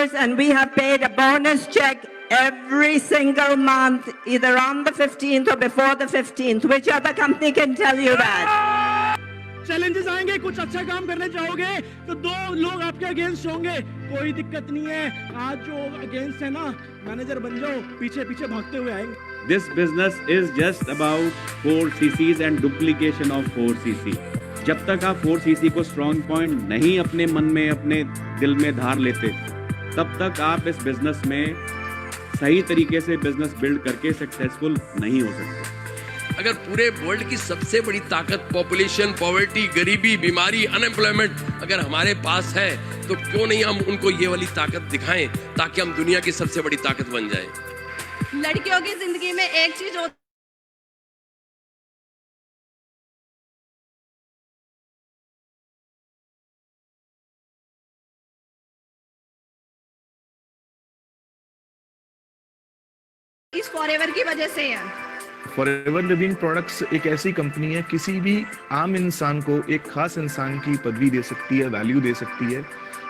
years, and we have paid a bonus check every single month, either on the 15th or before the 15th. Which other company can tell you that? Challenges आएंगे, कुछ अच्छा काम करने चाहोगे तो दो लोग आपके अगेंस्ट होंगे, कोई दिक्कत नहीं है। आज जो अगेंस्ट है ना, मैनेजर बन जाओ, पीछे पीछे भागते हुए आएंगे। This business is just about 4 cc's and duplication of 4 cc. जब तक आप 4 cc को स्ट्रॉन्ग पॉइंट नहीं अपने मन में, अपने दिल में धार लेते, तब तक आप इस बिजनेस में सही तरीके से बिजनेस बिल्ड करके सक्सेसफुल नहीं हो सकते। अगर पूरे वर्ल्ड की सबसे बड़ी ताकत पॉपुलेशन, पॉवर्टी, गरीबी, बीमारी, अनएम्प्लॉयमेंट अगर हमारे पास है, तो क्यों नहीं हम उनको ये वाली ताकत दिखाएं ताकि हम दुनिया की सबसे बड़ी ताकत बन जाएं। लड़कियों की जिंदगी में एक चीज होती इस फॉरएवर की वजह से है। फॉरएवर लिविंग प्रोडक्ट्स एक ऐसी कंपनी है, किसी भी आम इंसान को एक खास इंसान की पदवी दे सकती है, वैल्यू दे सकती है,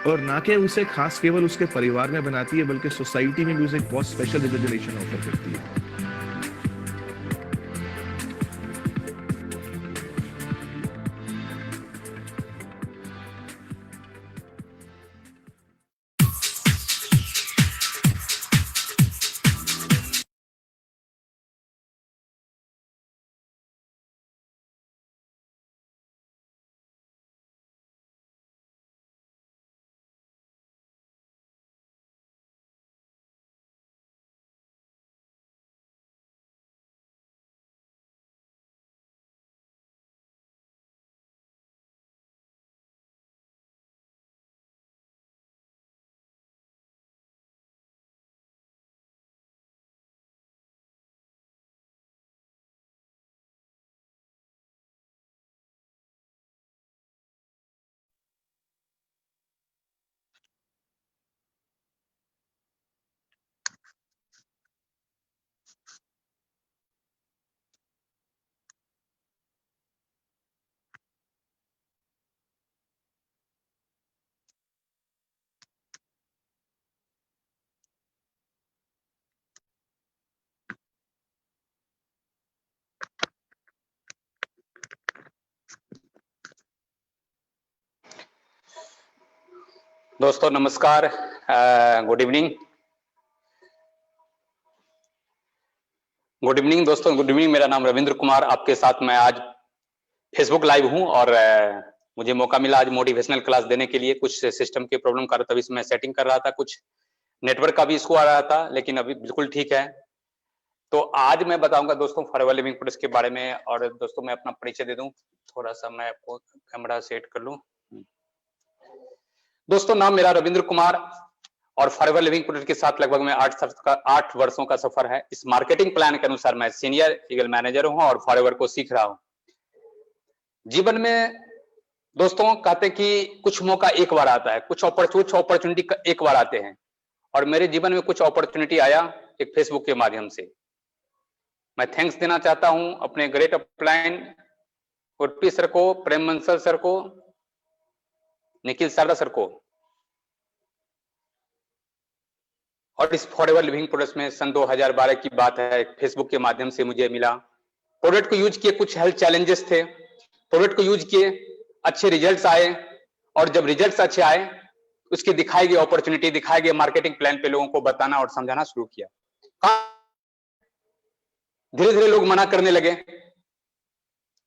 और ना कि उसे खास केवल उसके परिवार में बनाती है, बल्कि सोसाइटी में भी उसे एक बहुत स्पेशल रिकॉग्निशन ऑफर करती है। दोस्तों नमस्कार, गुड इवनिंग। गुड इवनिंग दोस्तों, गुड इवनिंग। मेरा नाम रविंद्र कुमार, आपके साथ मैं आज फेसबुक लाइव हूं और मुझे मौका मिला आज मोटिवेशनल क्लास देने के लिए। कुछ सिस्टम की प्रॉब्लम कर रहा था, इसमें सेटिंग कर रहा था, कुछ नेटवर्क का भी इशू आ रहा था, लेकिन अभी बिल्कुल ठीक है। तो आज मैं बताऊंगा दोस्तों फॉरएवर लिविंग प्रोडक्ट्स के बारे में। और दोस्तों मैं अपना परिचय दे दूं, थोड़ा सा मैं आपको कैमरा सेट कर लूं। दोस्तों नाम मेरा रविंद्र कुमार और फॉरएवर लिविंग प्रोडक्ट के साथ लगभग मैं 8 वर्षों का सफर है। इस मार्केटिंग प्लान के अनुसार मैं सीनियर लीगल मैनेजर हूं और फॉरएवर को सीख रहा हूं। जीवन में दोस्तों कहते कि कुछ मौका एक बार आता है, कुछ अपॉर्चुनिटी एक बार आते हैं, और मेरे जीवन में कुछ अपॉर्चुनिटी आया एक फेसबुक के माध्यम से। मैं थैंक्स देना चाहता हूं अपने ग्रेट अपलाइन उर्पी सर को, प्रेम बंसल सर को, निखिल शारदा सर को। और इस फॉरएवर लिविंग प्रोडक्ट्स में सन 2012 की बात है, फेसबुक के माध्यम से मुझे मिला। प्रोडक्ट को यूज किए, कुछ हेल्थ चैलेंजेस थे, प्रोडक्ट को यूज किए, अच्छे रिजल्ट्स आए, और जब रिजल्ट्स अच्छे आए उसके दिखाई गई अपॉर्चुनिटी, दिखाए गए मार्केटिंग प्लान पे लोगों को बताना और समझाना शुरू किया। धीरे धीरे लोग मना करने लगे,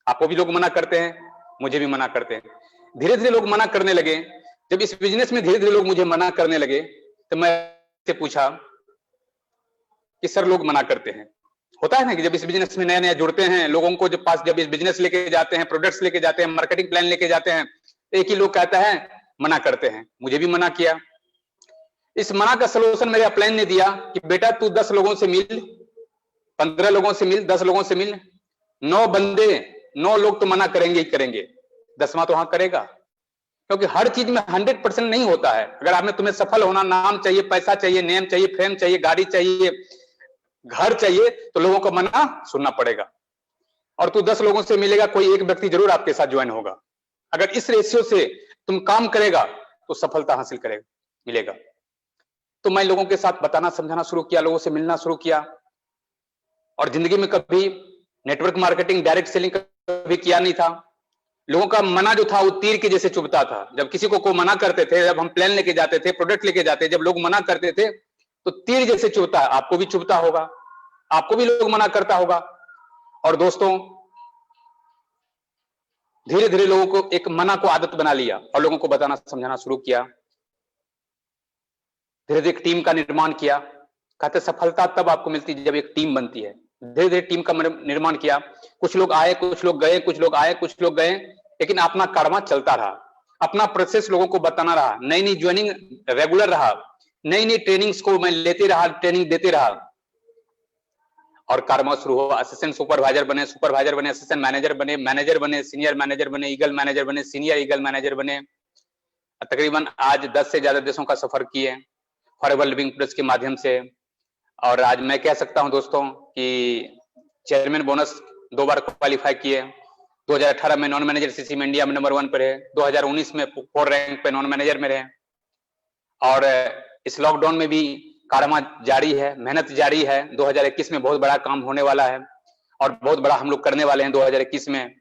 आपको भी लोग मना करते हैं, मुझे भी मना करते हैं। धीरे धीरे लोग मना करने लगे। जब इस बिजनेस में धीरे धीरे लोग मुझे मना करने लगे तो मैं से पूछा कि सर लोग मना करते हैं, होता है ना कि जब इस बिजनेस में नया नया जुड़ते हैं लोगों को, जब पास जब इस बिजनेस लेके जाते हैं, प्रोडक्ट्स लेके जाते हैं, मार्केटिंग प्लान लेके जाते हैं, एक ही लोग कहता है मना करते हैं। मुझे भी मना किया। इस मना का सलूशन मेरे अपलाइन ने दिया कि बेटा तू 10 लोगों से मिल, 15 लोगों से मिल, 10 लोगों से मिल, 9 लोग तो मना करेंगे ही करेंगे, 10वां तो हाँ करेगा। क्योंकि हर चीज में 100% नहीं होता है। अगर आपने तुम्हें सफल होना, नाम चाहिए, पैसा चाहिए, नेम चाहिए, फेम चाहिए, गाड़ी चाहिए, घर चाहिए, तो लोगों को मना सुनना पड़ेगा। और तू 10 लोगों से मिलेगा, कोई एक व्यक्ति जरूर आपके साथ ज्वाइन होगा। अगर इस रेशियो से तुम काम करेगा तो सफलता हासिल करेगा, मिलेगा। तो मैं लोगों के साथ बताना समझाना शुरू किया, लोगों से मिलना शुरू किया। और जिंदगी में कभी नेटवर्क मार्केटिंग, डायरेक्ट सेलिंग कभी किया नहीं था। लोगों का मना जो था वो तीर के जैसे चुभता था। जब किसी को मना करते थे, जब हम प्लान लेके जाते थे, प्रोडक्ट लेके जाते, जब लोग मना करते थे तो तीर जैसे चुभता है। आपको भी चुभता होगा, आपको भी लोग मना करता होगा। और दोस्तों धीरे धीरे लोगों को एक मना को आदत बना लिया और लोगों को बताना समझाना शुरू किया। धीरे धीरे एक टीम का निर्माण किया। कहते सफलता तब आपको मिलती है जब एक टीम बनती है। धीरे धीरे टीम का निर्माण किया। कुछ लोग आए, कुछ लोग गए, कुछ लोग आए, कुछ लोग गए, लेकिन अपना कारवां चलता रहा। अपना प्रोसेस लोगों को बताना रहा। नई नई ज्वाइनिंग रेगुलर रहा। नई नई ट्रेनिंग्स को मैं लेते रहा, ट्रेनिंग देते रहा और कारवां शुरू हुआ। असिस्टेंट सुपरवाइजर बने, सुपरवाइजर बने, असिस्टेंट मैनेजर बने, मैनेजर बने, सीनियर मैनेजर बने, ईगल मैनेजर बने, सीनियर ईगल मैनेजर बने। तकरीबन आज 10 से ज्यादा देशों का सफर किए फॉरएवर लिविंग प्रोडक्ट्स के माध्यम से। और आज मैं कह सकता हूं दोस्तों कि चेयरमैन बोनस 2 बार क्वालिफाई किए। 2018 में नॉन मैनेजर सीसी में इंडिया में नंबर 1 पे रहे। 2019 में 4 रैंक पे नॉन मैनेजर में रहे। और इस लॉकडाउन में भी कारवां जारी है, मेहनत जारी है। 2021 में बहुत बड़ा काम होने वाला है और बहुत बड़ा हम लोग करने वाले हैं 2021 में।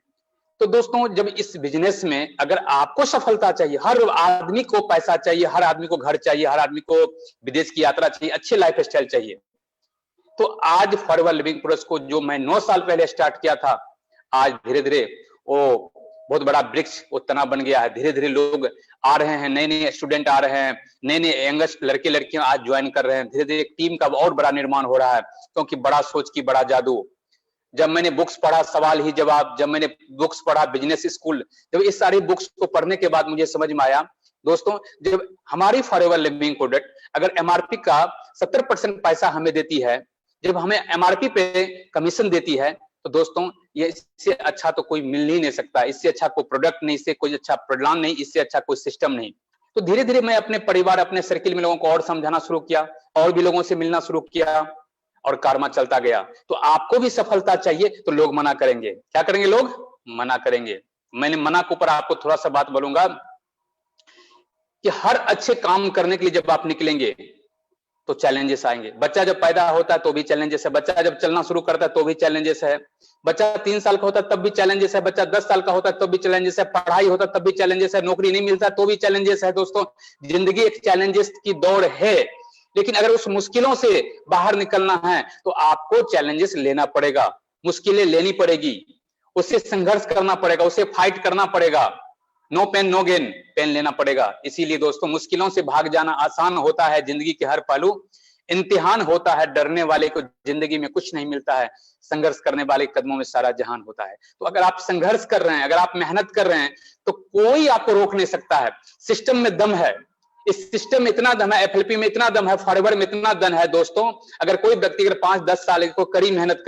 तो दोस्तों जब इस बिजनेस में अगर आपको सफलता चाहिए, हर आदमी को पैसा चाहिए, हर आदमी को घर चाहिए, हर आदमी को विदेश की यात्रा चाहिए, अच्छे लाइफ स्टाइल चाहिए, तो आज फॉरएवर लिविंग प्रोडक्ट्स को जो मैं 9 साल पहले स्टार्ट किया था, आज धीरे धीरे वो बहुत बड़ा वृक्ष वो तना बन गया है। धीरे धीरे लोग आ रहे हैं, नए नए स्टूडेंट आ रहे हैं, नए नए यंगस्ट लड़के लड़कियां आज ज्वाइन कर रहे हैं। धीरे धीरे एक टीम का और बड़ा निर्माण हो रहा है, क्योंकि बड़ा सोच की बड़ा जादू। जब मैंने बुक्स पढ़ा सवाल ही जवाब, जब मैंने बुक्स पढ़ा बिजनेस स्कूल, जब इस सारी बुक्स को पढ़ने के बाद मुझे समझ में आया दोस्तों, जब हमारी फॉरएवर लिविंग प्रोडक्ट अगर एमआरपी का 70% पैसा हमें देती है, जब हमें एमआरपी पे कमीशन देती है, तो दोस्तों ये इससे अच्छा तो कोई मिल ही नहीं सकता। इससे अच्छा कोई प्रोडक्ट नहीं, इससे कोई अच्छा प्लान नहीं, इससे अच्छा कोई सिस्टम नहीं। तो धीरे धीरे मैं अपने परिवार, अपने सर्किल में लोगों को और समझाना शुरू किया और भी लोगों से मिलना शुरू किया और कारवां चलता गया। तो आपको भी सफलता चाहिए तो लोग मना करेंगे। क्या करेंगे? लोग मना करेंगे। मैंने मना के ऊपर आपको थोड़ा सा बात बोलूंगा कि हर अच्छे काम करने के लिए जब आप निकलेंगे तो चैलेंजेस आएंगे। बच्चा जब पैदा होता है तो भी चैलेंजेस है, बच्चा जब चलना शुरू करता है तो भी चैलेंजेस है, बच्चा 3 साल का होता है तब भी चैलेंजेस है, बच्चा 10 साल का होता है तब भी चैलेंजेस है, पढ़ाई होता है तब भी चैलेंजेस है, नौकरी नहीं मिलता तो भी चैलेंजेस है। दोस्तों जिंदगी एक चैलेंजेस की दौड़ है, लेकिन अगर उस मुश्किलों से बाहर निकलना है तो आपको चैलेंजेस लेना पड़ेगा, मुश्किलें लेनी पड़ेगी, उससे संघर्ष करना पड़ेगा, उससे फाइट करना पड़ेगा। No pain no gain, pain लेना पड़ेगा। इसीलिए दोस्तों मुश्किलों से भाग जाना आसान होता है, जिंदगी के हर पहलू इम्तिहान होता है। डरने वाले को जिंदगी में कुछ नहीं मिलता है, संघर्ष करने वाले कदमों में सारा जहान होता है। तो अगर आप संघर्ष कर रहे हैं, अगर आप मेहनत कर रहे हैं, तो कोई आपको रोक नहीं सकता है। सिस्टम में दम है, इस सिस्टम में इतना दम है, एफएलपी में इतना दम है, फॉरएवर में इतना दम है। दोस्तों अगर कोई व्यक्ति अगर 5-10 साल को कड़ी मेहनत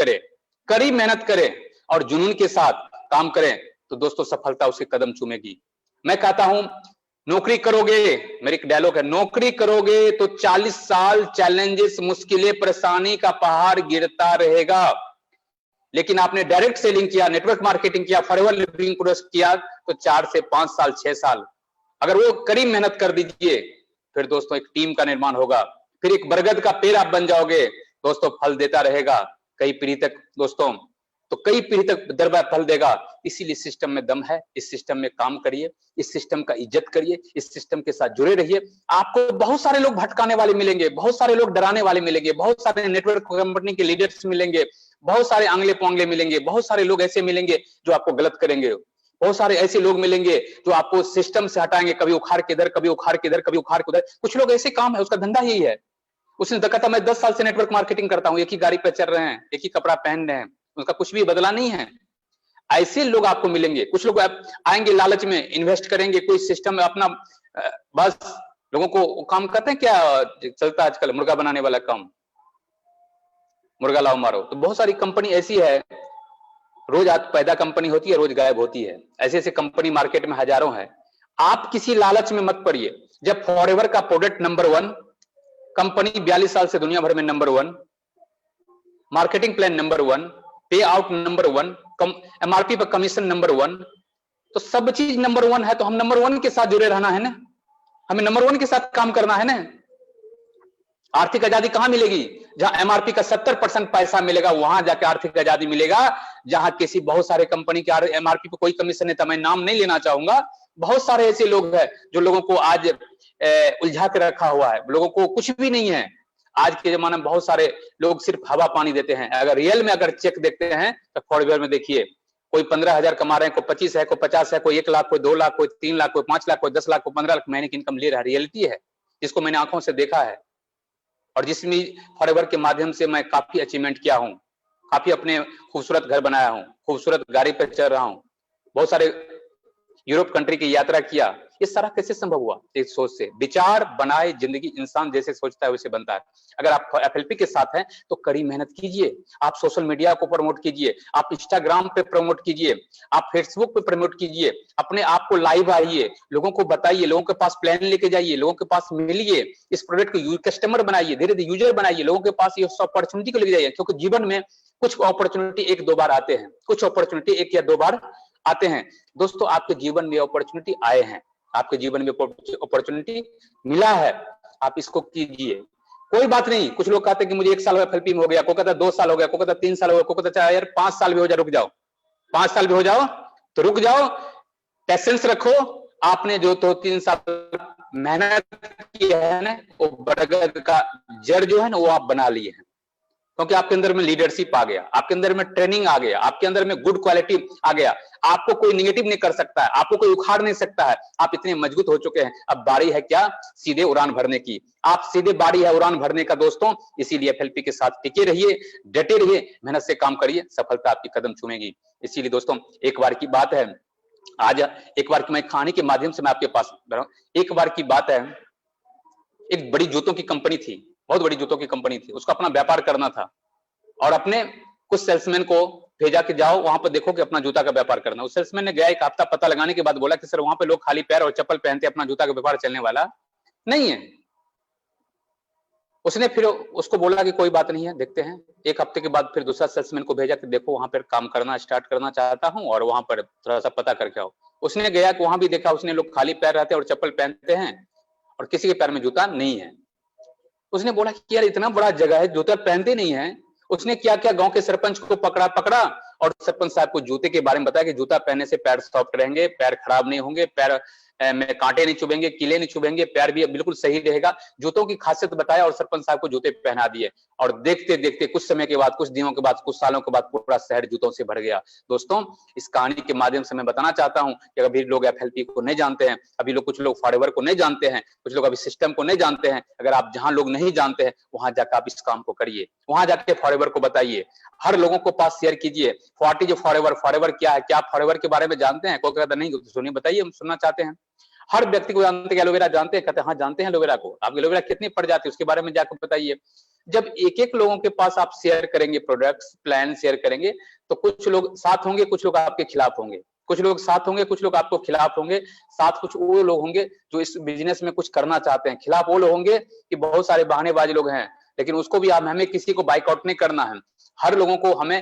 करे और जुनून के साथ काम करे, तो दोस्तों सफलता उसके कदम चूमेगी। मैं कहता हूं नौकरी करोगे, मेरी एक डायलॉग है, नौकरी करोगे तो 40 साल चैलेंजेस, मुश्किलें, परेशानी का पहाड़ गिरता रहेगा। लेकिन आपने डायरेक्ट सेलिंग किया, नेटवर्क मार्केटिंग किया, फॉरएवर लिविंग प्रोडक्ट्स किया, तो 4 से 5 साल 6 साल अगर वो कड़ी मेहनत कर दीजिए, फिर दोस्तों एक टीम का निर्माण होगा, फिर एक बरगद का पेड़ आप बन जाओगे। दोस्तों फल देता रहेगा कई पीढ़ी तक, दोस्तों तो कई पीढ़ी तक दरबार फल देगा। इसीलिए सिस्टम में दम है, इस सिस्टम में काम करिए, इस सिस्टम का इज्जत करिए, इस सिस्टम के साथ जुड़े रहिए। आपको बहुत सारे लोग भटकाने वाले मिलेंगे, बहुत सारे लोग डराने वाले मिलेंगे, बहुत सारे नेटवर्क कंपनी के लीडर्स मिलेंगे, बहुत सारे आंगले पोंगले मिलेंगे, बहुत सारे लोग ऐसे मिलेंगे जो आपको गलत करेंगे, बहुत सारे ऐसे लोग मिलेंगे जो आपको सिस्टम से हटाएंगे, कभी उखाड़ के इधर, कभी उखाड़ के इधर, कभी उखाड़ के उधर। कुछ लोग ऐसे काम है, उसका धंधा यही है। उसने देखा था मैं 10 साल से नेटवर्क मार्केटिंग करता हूं, एक ही गाड़ी पे चल रहे हैं, एक ही कपड़ा पहन रहे हैं, उनका कुछ भी बदला नहीं है। ऐसे लोग आपको मिलेंगे। कुछ लोग आएंगे लालच में, इन्वेस्ट करेंगे कोई सिस्टम में अपना, बस लोगों को काम करते हैं। क्या चलता है आजकल? मुर्गा बनाने वाला काम, मुर्गा लाओ मारो। तो बहुत सारी कंपनी ऐसी है, रोज आज पैदा कंपनी होती है, रोज गायब होती है। ऐसे ऐसे कंपनी मार्केट में हजारों है। आप किसी लालच में मत पड़िए। जब फॉरएवर का प्रोडक्ट नंबर 1, कंपनी 42 साल से दुनिया भर में नंबर 1, मार्केटिंग प्लान नंबर 1, पे आउट नंबर 1, एमआरपी पर कमीशन नंबर 1, तो सब चीज नंबर 1 है, तो हम नंबर 1 के साथ जुड़े रहना है ना, हमें नंबर 1 के साथ काम करना है ना। आर्थिक आजादी कहां मिलेगी? जहां एमआरपी का 70% पैसा मिलेगा, वहां जाके आर्थिक आजादी मिलेगा। जहां किसी बहुत सारे कंपनी के एमआरपी पे कोई कमीशन नहीं था, मैं नाम नहीं लेना चाहूंगा। बहुत सारे ऐसे लोग हैं जो लोगों को आज उलझा के रखा हुआ है, लोगों को कुछ भी नहीं है। आज के जमाने में बहुत सारे लोग सिर्फ हवा पानी देते हैं। अगर रियल में अगर चेक देखते हैं तो फॉरवर्ड में देखिए, कोई 15,000 कमा रहे हैं, कोई 25 है, कोई 50 है, कोई 1 लाख, कोई 2 लाख, कोई 3 लाख, कोई 5 लाख, कोई 10 लाख, कोई 15 लाख महीने की इनकम ले रहा है। रियलिटी है, जिसको मैंने आंखों से देखा है और जिसमें फॉरवर्ड के माध्यम से मैं काफी अचीवमेंट किया हूं, काफी अपने खूबसूरत घर बनाया हूं, खूबसूरत गाड़ी पर चल रहा हूं, बहुत सारे यूरोप कंट्री की यात्रा किया। ये सारा कैसे संभव हुआ? एक सोच से। विचार बनाए जिंदगी, इंसान जैसे सोचता है वैसे बनता है। अगर आप एफएलपी के साथ हैं तो कड़ी मेहनत कीजिए, आप सोशल मीडिया को प्रमोट कीजिए, आप इंस्टाग्राम पे प्रमोट कीजिए, आप फेसबुक पे प्रमोट कीजिए, अपने आप को लाइव आइए, लोगों को बताइए, लोगों के पास प्लान लेके जाइए, लोगों के पास मिलिए, इस प्रोडक्ट को कस्टमर बनाइए, धीरे धीरे यूजर बनाइए, लोगों के पास ये अपॉर्चुनिटी को लेके जाइए। क्योंकि जीवन में कुछ अपॉर्चुनिटी 1-2 बार आते हैं, कुछ अपॉर्चुनिटी 1 या 2 बार आते हैं। दोस्तों, आपके जीवन में अपॉर्चुनिटी आए हैं, आपके जीवन में अपॉर्चुनिटी मिला है, आप इसको कीजिए। कोई बात नहीं, कुछ लोग कहते हैं कि मुझे 1 साल एफएलपी में हो गया, कोई कहता 2 साल हो गया, कोई कहता 3 साल हो गया, कोई कहता यार 5 साल भी हो जाए, रुक जाओ। 5 साल भी हो जाओ तो रुक जाओ, पेशेंस रखो। आपने जो 2-3 साल मेहनत की है ना, वो बरगद का जड़ जो है ना, वो आप बना लिए हैं। क्योंकि आपके अंदर में लीडरशिप आ गया, आपके अंदर में ट्रेनिंग आ गया, आपके अंदर में गुड क्वालिटी आ गया। आपको कोई निगेटिव नहीं कर सकता है, आपको कोई उखाड़ नहीं सकता है। आप इतने मजबूत हो चुके हैं, अब बारी है क्या? सीधे उड़ान भरने की। आप सीधे बारी है उड़ान भरने का दोस्तों। इसीलिए एफएलपी के साथ टिके रहिए, डटे रहिए, मेहनत से काम करिए, सफलता आपकी कदम चूमेगी। इसीलिए दोस्तों, एक बार की बात है, आज एक बार की मैं कहानी के माध्यम से मैं आपके पास, एक बार की बात है, एक बड़ी जूतों की कंपनी थी, बहुत बड़ी जूतों की कंपनी थी, उसको अपना व्यापार करना था और अपने कुछ सेल्समैन को भेजा कि जाओ वहां पर देखो कि अपना जूता का व्यापार करना। उस सेल्समैन ने गया, 1 हफ्ता पता लगाने के बाद बोला कि सर वहां पे लोग खाली पैर और चप्पल पहनते, अपना जूता का व्यापार चलने वाला नहीं है। उसने फिर उसको बोला कि कोई बात नहीं है, देखते हैं। 1 हफ्ते के बाद फिर दूसरा सेल्समैन को भेजा कि देखो वहां पर काम करना स्टार्ट करना चाहता हूं और वहां पर थोड़ा सा पता करके आओ। उसने गया कि वहां भी देखा, उसने लोग खाली पैर रहते और चप्पल पहनते हैं और किसी के पैर में जूता नहीं है। उसने बोला कि यार इतना बड़ा जगह है, जूता पहनते नहीं है। उसने क्या किया, गांव के सरपंच को पकड़ा और सरपंच साहब को जूते के बारे में बताया कि जूता पहनने से पैर सॉफ्ट रहेंगे, पैर खराब नहीं होंगे, पैर में कांटे नहीं चुभेंगे, कीले नहीं चुभेंगे, पैर भी बिल्कुल सही रहेगा। जूतों की खासियत बताया और सरपंच साहब को जूते पहना दिए। और देखते देखते कुछ समय के बाद, कुछ दिनों के बाद, कुछ सालों के बाद पूरा शहर जूतों से भर गया। दोस्तों, इस कहानी के माध्यम से मैं बताना चाहता हूं कि अभी लोग एफएलपी को नहीं जानते हैं, अभी लोग कुछ लोग फॉरवर्ड को नहीं जानते हैं, कुछ लोग अभी सिस्टम को नहीं जानते हैं। अगर आप जहां लोग नहीं जानते हैं वहां जाकर आप इस काम को करिए, वहां जाके फॉरवर्ड को बताइए, हर लोगों को पास शेयर कीजिए। व्हाट इज फॉरवर्ड क्या है? क्या आप फॉरवर्ड के बारे में जानते हैं? कोई कहता नहीं, सुनिए बताइए, हम सुनना चाहते हैं। हर व्यक्ति को जानते हैं, एलोवेरा जानते हैं? कहते हैं हाँ जानते हैं एलोवेरा को। आप एलोवेरा कितनी पड़ जाती है उसके बारे में जाकर बताइए। जब एक-एक लोगों के पास आप शेयर करेंगे, प्रोडक्ट्स प्लान शेयर करेंगे, तो कुछ लोग साथ होंगे, कुछ लोग आपके खिलाफ होंगे, कुछ लोग साथ होंगे, कुछ लोग आपको खिलाफ होंगे। साथ कुछ वो लोग होंगे जो इस बिजनेस में कुछ करना चाहते हैं, खिलाफ वो लोग होंगे कि बहुत सारे बहानेबाज लोग हैं, लेकिन उसको भी हमें किसी को बाइकआउट नहीं करना है। हर लोगों को हमें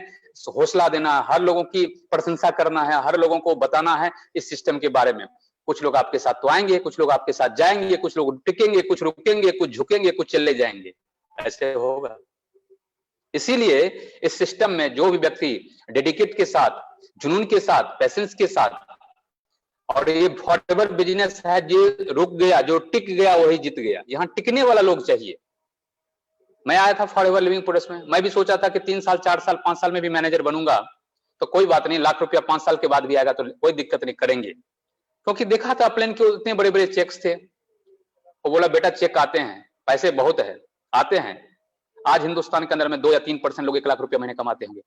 हौसला देना है, हर लोगों की प्रशंसा करना है, हर लोगों को बताना है इस सिस्टम के बारे में। कुछ लोग आपके साथ तो आएंगे, कुछ लोग आपके साथ जाएंगे, कुछ लोग टिकेंगे, कुछ रुकेंगे, कुछ झुकेंगे, कुछ चले जाएंगे। ऐसे होगा। इसीलिए इस सिस्टम में जो भी व्यक्ति डेडिकेट के साथ, जुनून के साथ, पैशंस के साथ, और ये फॉरवर्ड बिजनेस है, जो रुक गया, जो टिक गया वही जीत गया। यहाँ टिकने वाला लोग चाहिए। मैं आया था फॉरवर्ड लिविंग प्रोडक्ट्स में, मैं भी सोचा था कि 3 साल, 4 साल, 5 साल में भी मैनेजर बनूंगा, तो कोई बात नहीं, लाख रुपया 5 साल के बाद भी आएगा तो कोई दिक्कत नहीं, करेंगे। क्योंकि देखा था प्लेन के इतने बड़े बड़े चेक्स थे। वो बोला बेटा चेक आते हैं, पैसे बहुत है, आते हैं। आज हिंदुस्तान के अंदर में 2 या 3% लोग 1 लाख रुपया महीने कमाते होंगे।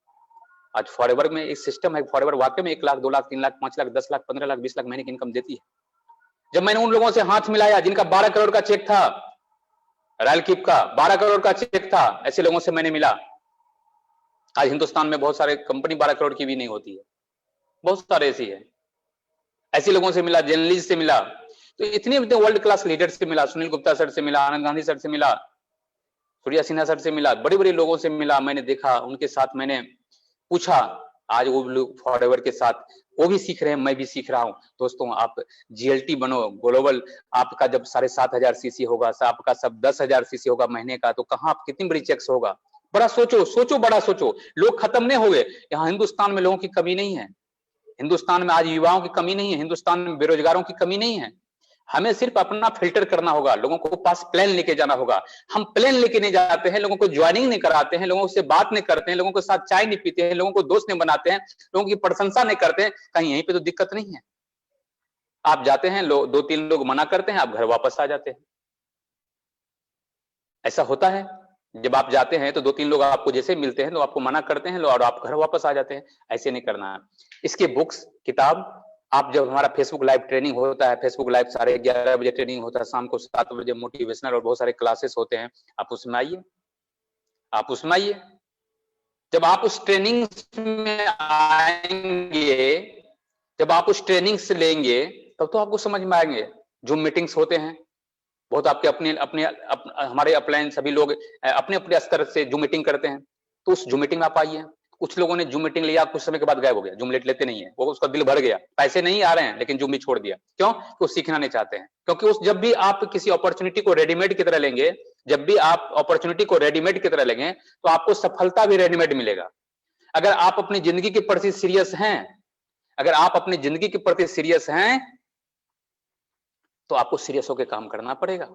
आज फॉरवर्ड में एक सिस्टम है, फॉरवर्ड वाकई में 1 लाख, 2 लाख, 3 लाख, 5 लाख, 10 लाख, 15 लाख, 20 लाख महीने की इनकम देती है। जब मैंने उन लोगों से हाथ मिलाया जिनका 12 करोड़ का चेक था, रॉयल कीप का 12 करोड़ का चेक था, ऐसे लोगों से मैंने मिला। आज हिंदुस्तान में बहुत सारे कंपनी 12 करोड़ की भी नहीं होती है, बहुत सारे ऐसी है। ऐसे लोगों से मिला, जर्नलिस्ट से मिला, तो इतने वर्ल्ड क्लास लीडर से मिला, सुनील गुप्ता सर से मिला, आनंद गांधी सर से मिला, सूर्या सिन्हा सर से मिला, बड़े बड़े लोगों से मिला। मैंने देखा, उनके साथ मैंने पूछा। आज वो लोग फॉरवर्ड के साथ वो भी सीख रहे हैं, मैं भी सीख रहा हूं। दोस्तों आप GLT बनो ग्लोबल, आपका जब 7,500 सीसी होगा, आपका सब 10,000 सीसी होगा महीने का, तो कहां आप कितनी बड़ी चेक्स होगा। बड़ा सोचो, सोचो बड़ा सोचो। लोग खत्म नहीं हो गए, यहाँ हिंदुस्तान में लोगों की कमी नहीं है, हिंदुस्तान में आज युवाओं की कमी नहीं है, हिंदुस्तान में बेरोजगारों की कमी नहीं है। हमें सिर्फ अपना फिल्टर करना होगा, लोगों को पास प्लान लेके जाना होगा। हम प्लान लेके नहीं जाते हैं, लोगों को ज्वाइनिंग नहीं कराते हैं, लोगों से बात नहीं करते हैं, लोगों के साथ चाय नहीं पीते हैं, लोगों को दोस्त नहीं बनाते हैं, लोगों की प्रशंसा नहीं करते हैं। कहीं यहीं पे तो दिक्कत नहीं है। आप जाते हैं, लोग 2-3 लोग मना करते हैं, आप घर वापस आ जाते हैं। ऐसा होता है, जब आप जाते हैं तो 2-3 लोग आपको जैसे मिलते हैं तो आपको मना करते हैं और आप घर वापस आ जाते हैं। ऐसे नहीं करना है। इसके बुक्स, किताब, आप जब हमारा फेसबुक लाइव ट्रेनिंग होता है, फेसबुक लाइव 11:30 बजे ट्रेनिंग होता है, शाम को 7 बजे मोटिवेशनल और बहुत सारे क्लासेस होते हैं, आप उसमें आइए, आप उसमें आइए। जब आप उस ट्रेनिंग में आएंगे, जब आप उस ट्रेनिंग से लेंगे, तब तो आपको समझ में आएंगे। जूम मीटिंग्स होते हैं, बहुत आपके अपने हमारे अपलाइन सभी लोग अपने अपने स्तर से जूम मीटिंग करते हैं, तो उस जूम मीटिंग में आप आइए। कुछ लोगों ने जूम मीटिंग लिया, कुछ समय के बाद गायब हो गया, जूम लेते नहीं है, वो उसका दिल भर गया, पैसे नहीं आ रहे हैं लेकिन जूम भी छोड़ दिया। क्यों? वो सीखना नहीं चाहते हैं। क्योंकि जब भी आप किसी अपॉर्चुनिटी को रेडीमेड की तरह लेंगे, जब भी आप अपॉर्चुनिटी को रेडीमेड की तरह लेंगे, तो आपको सफलता भी रेडीमेड मिलेगा। अगर आप अपनी जिंदगी के प्रति सीरियस हैं, अगर आप अपनी जिंदगी के प्रति सीरियस हैं, तो आपको सीरियस होकर काम करना पड़ेगा।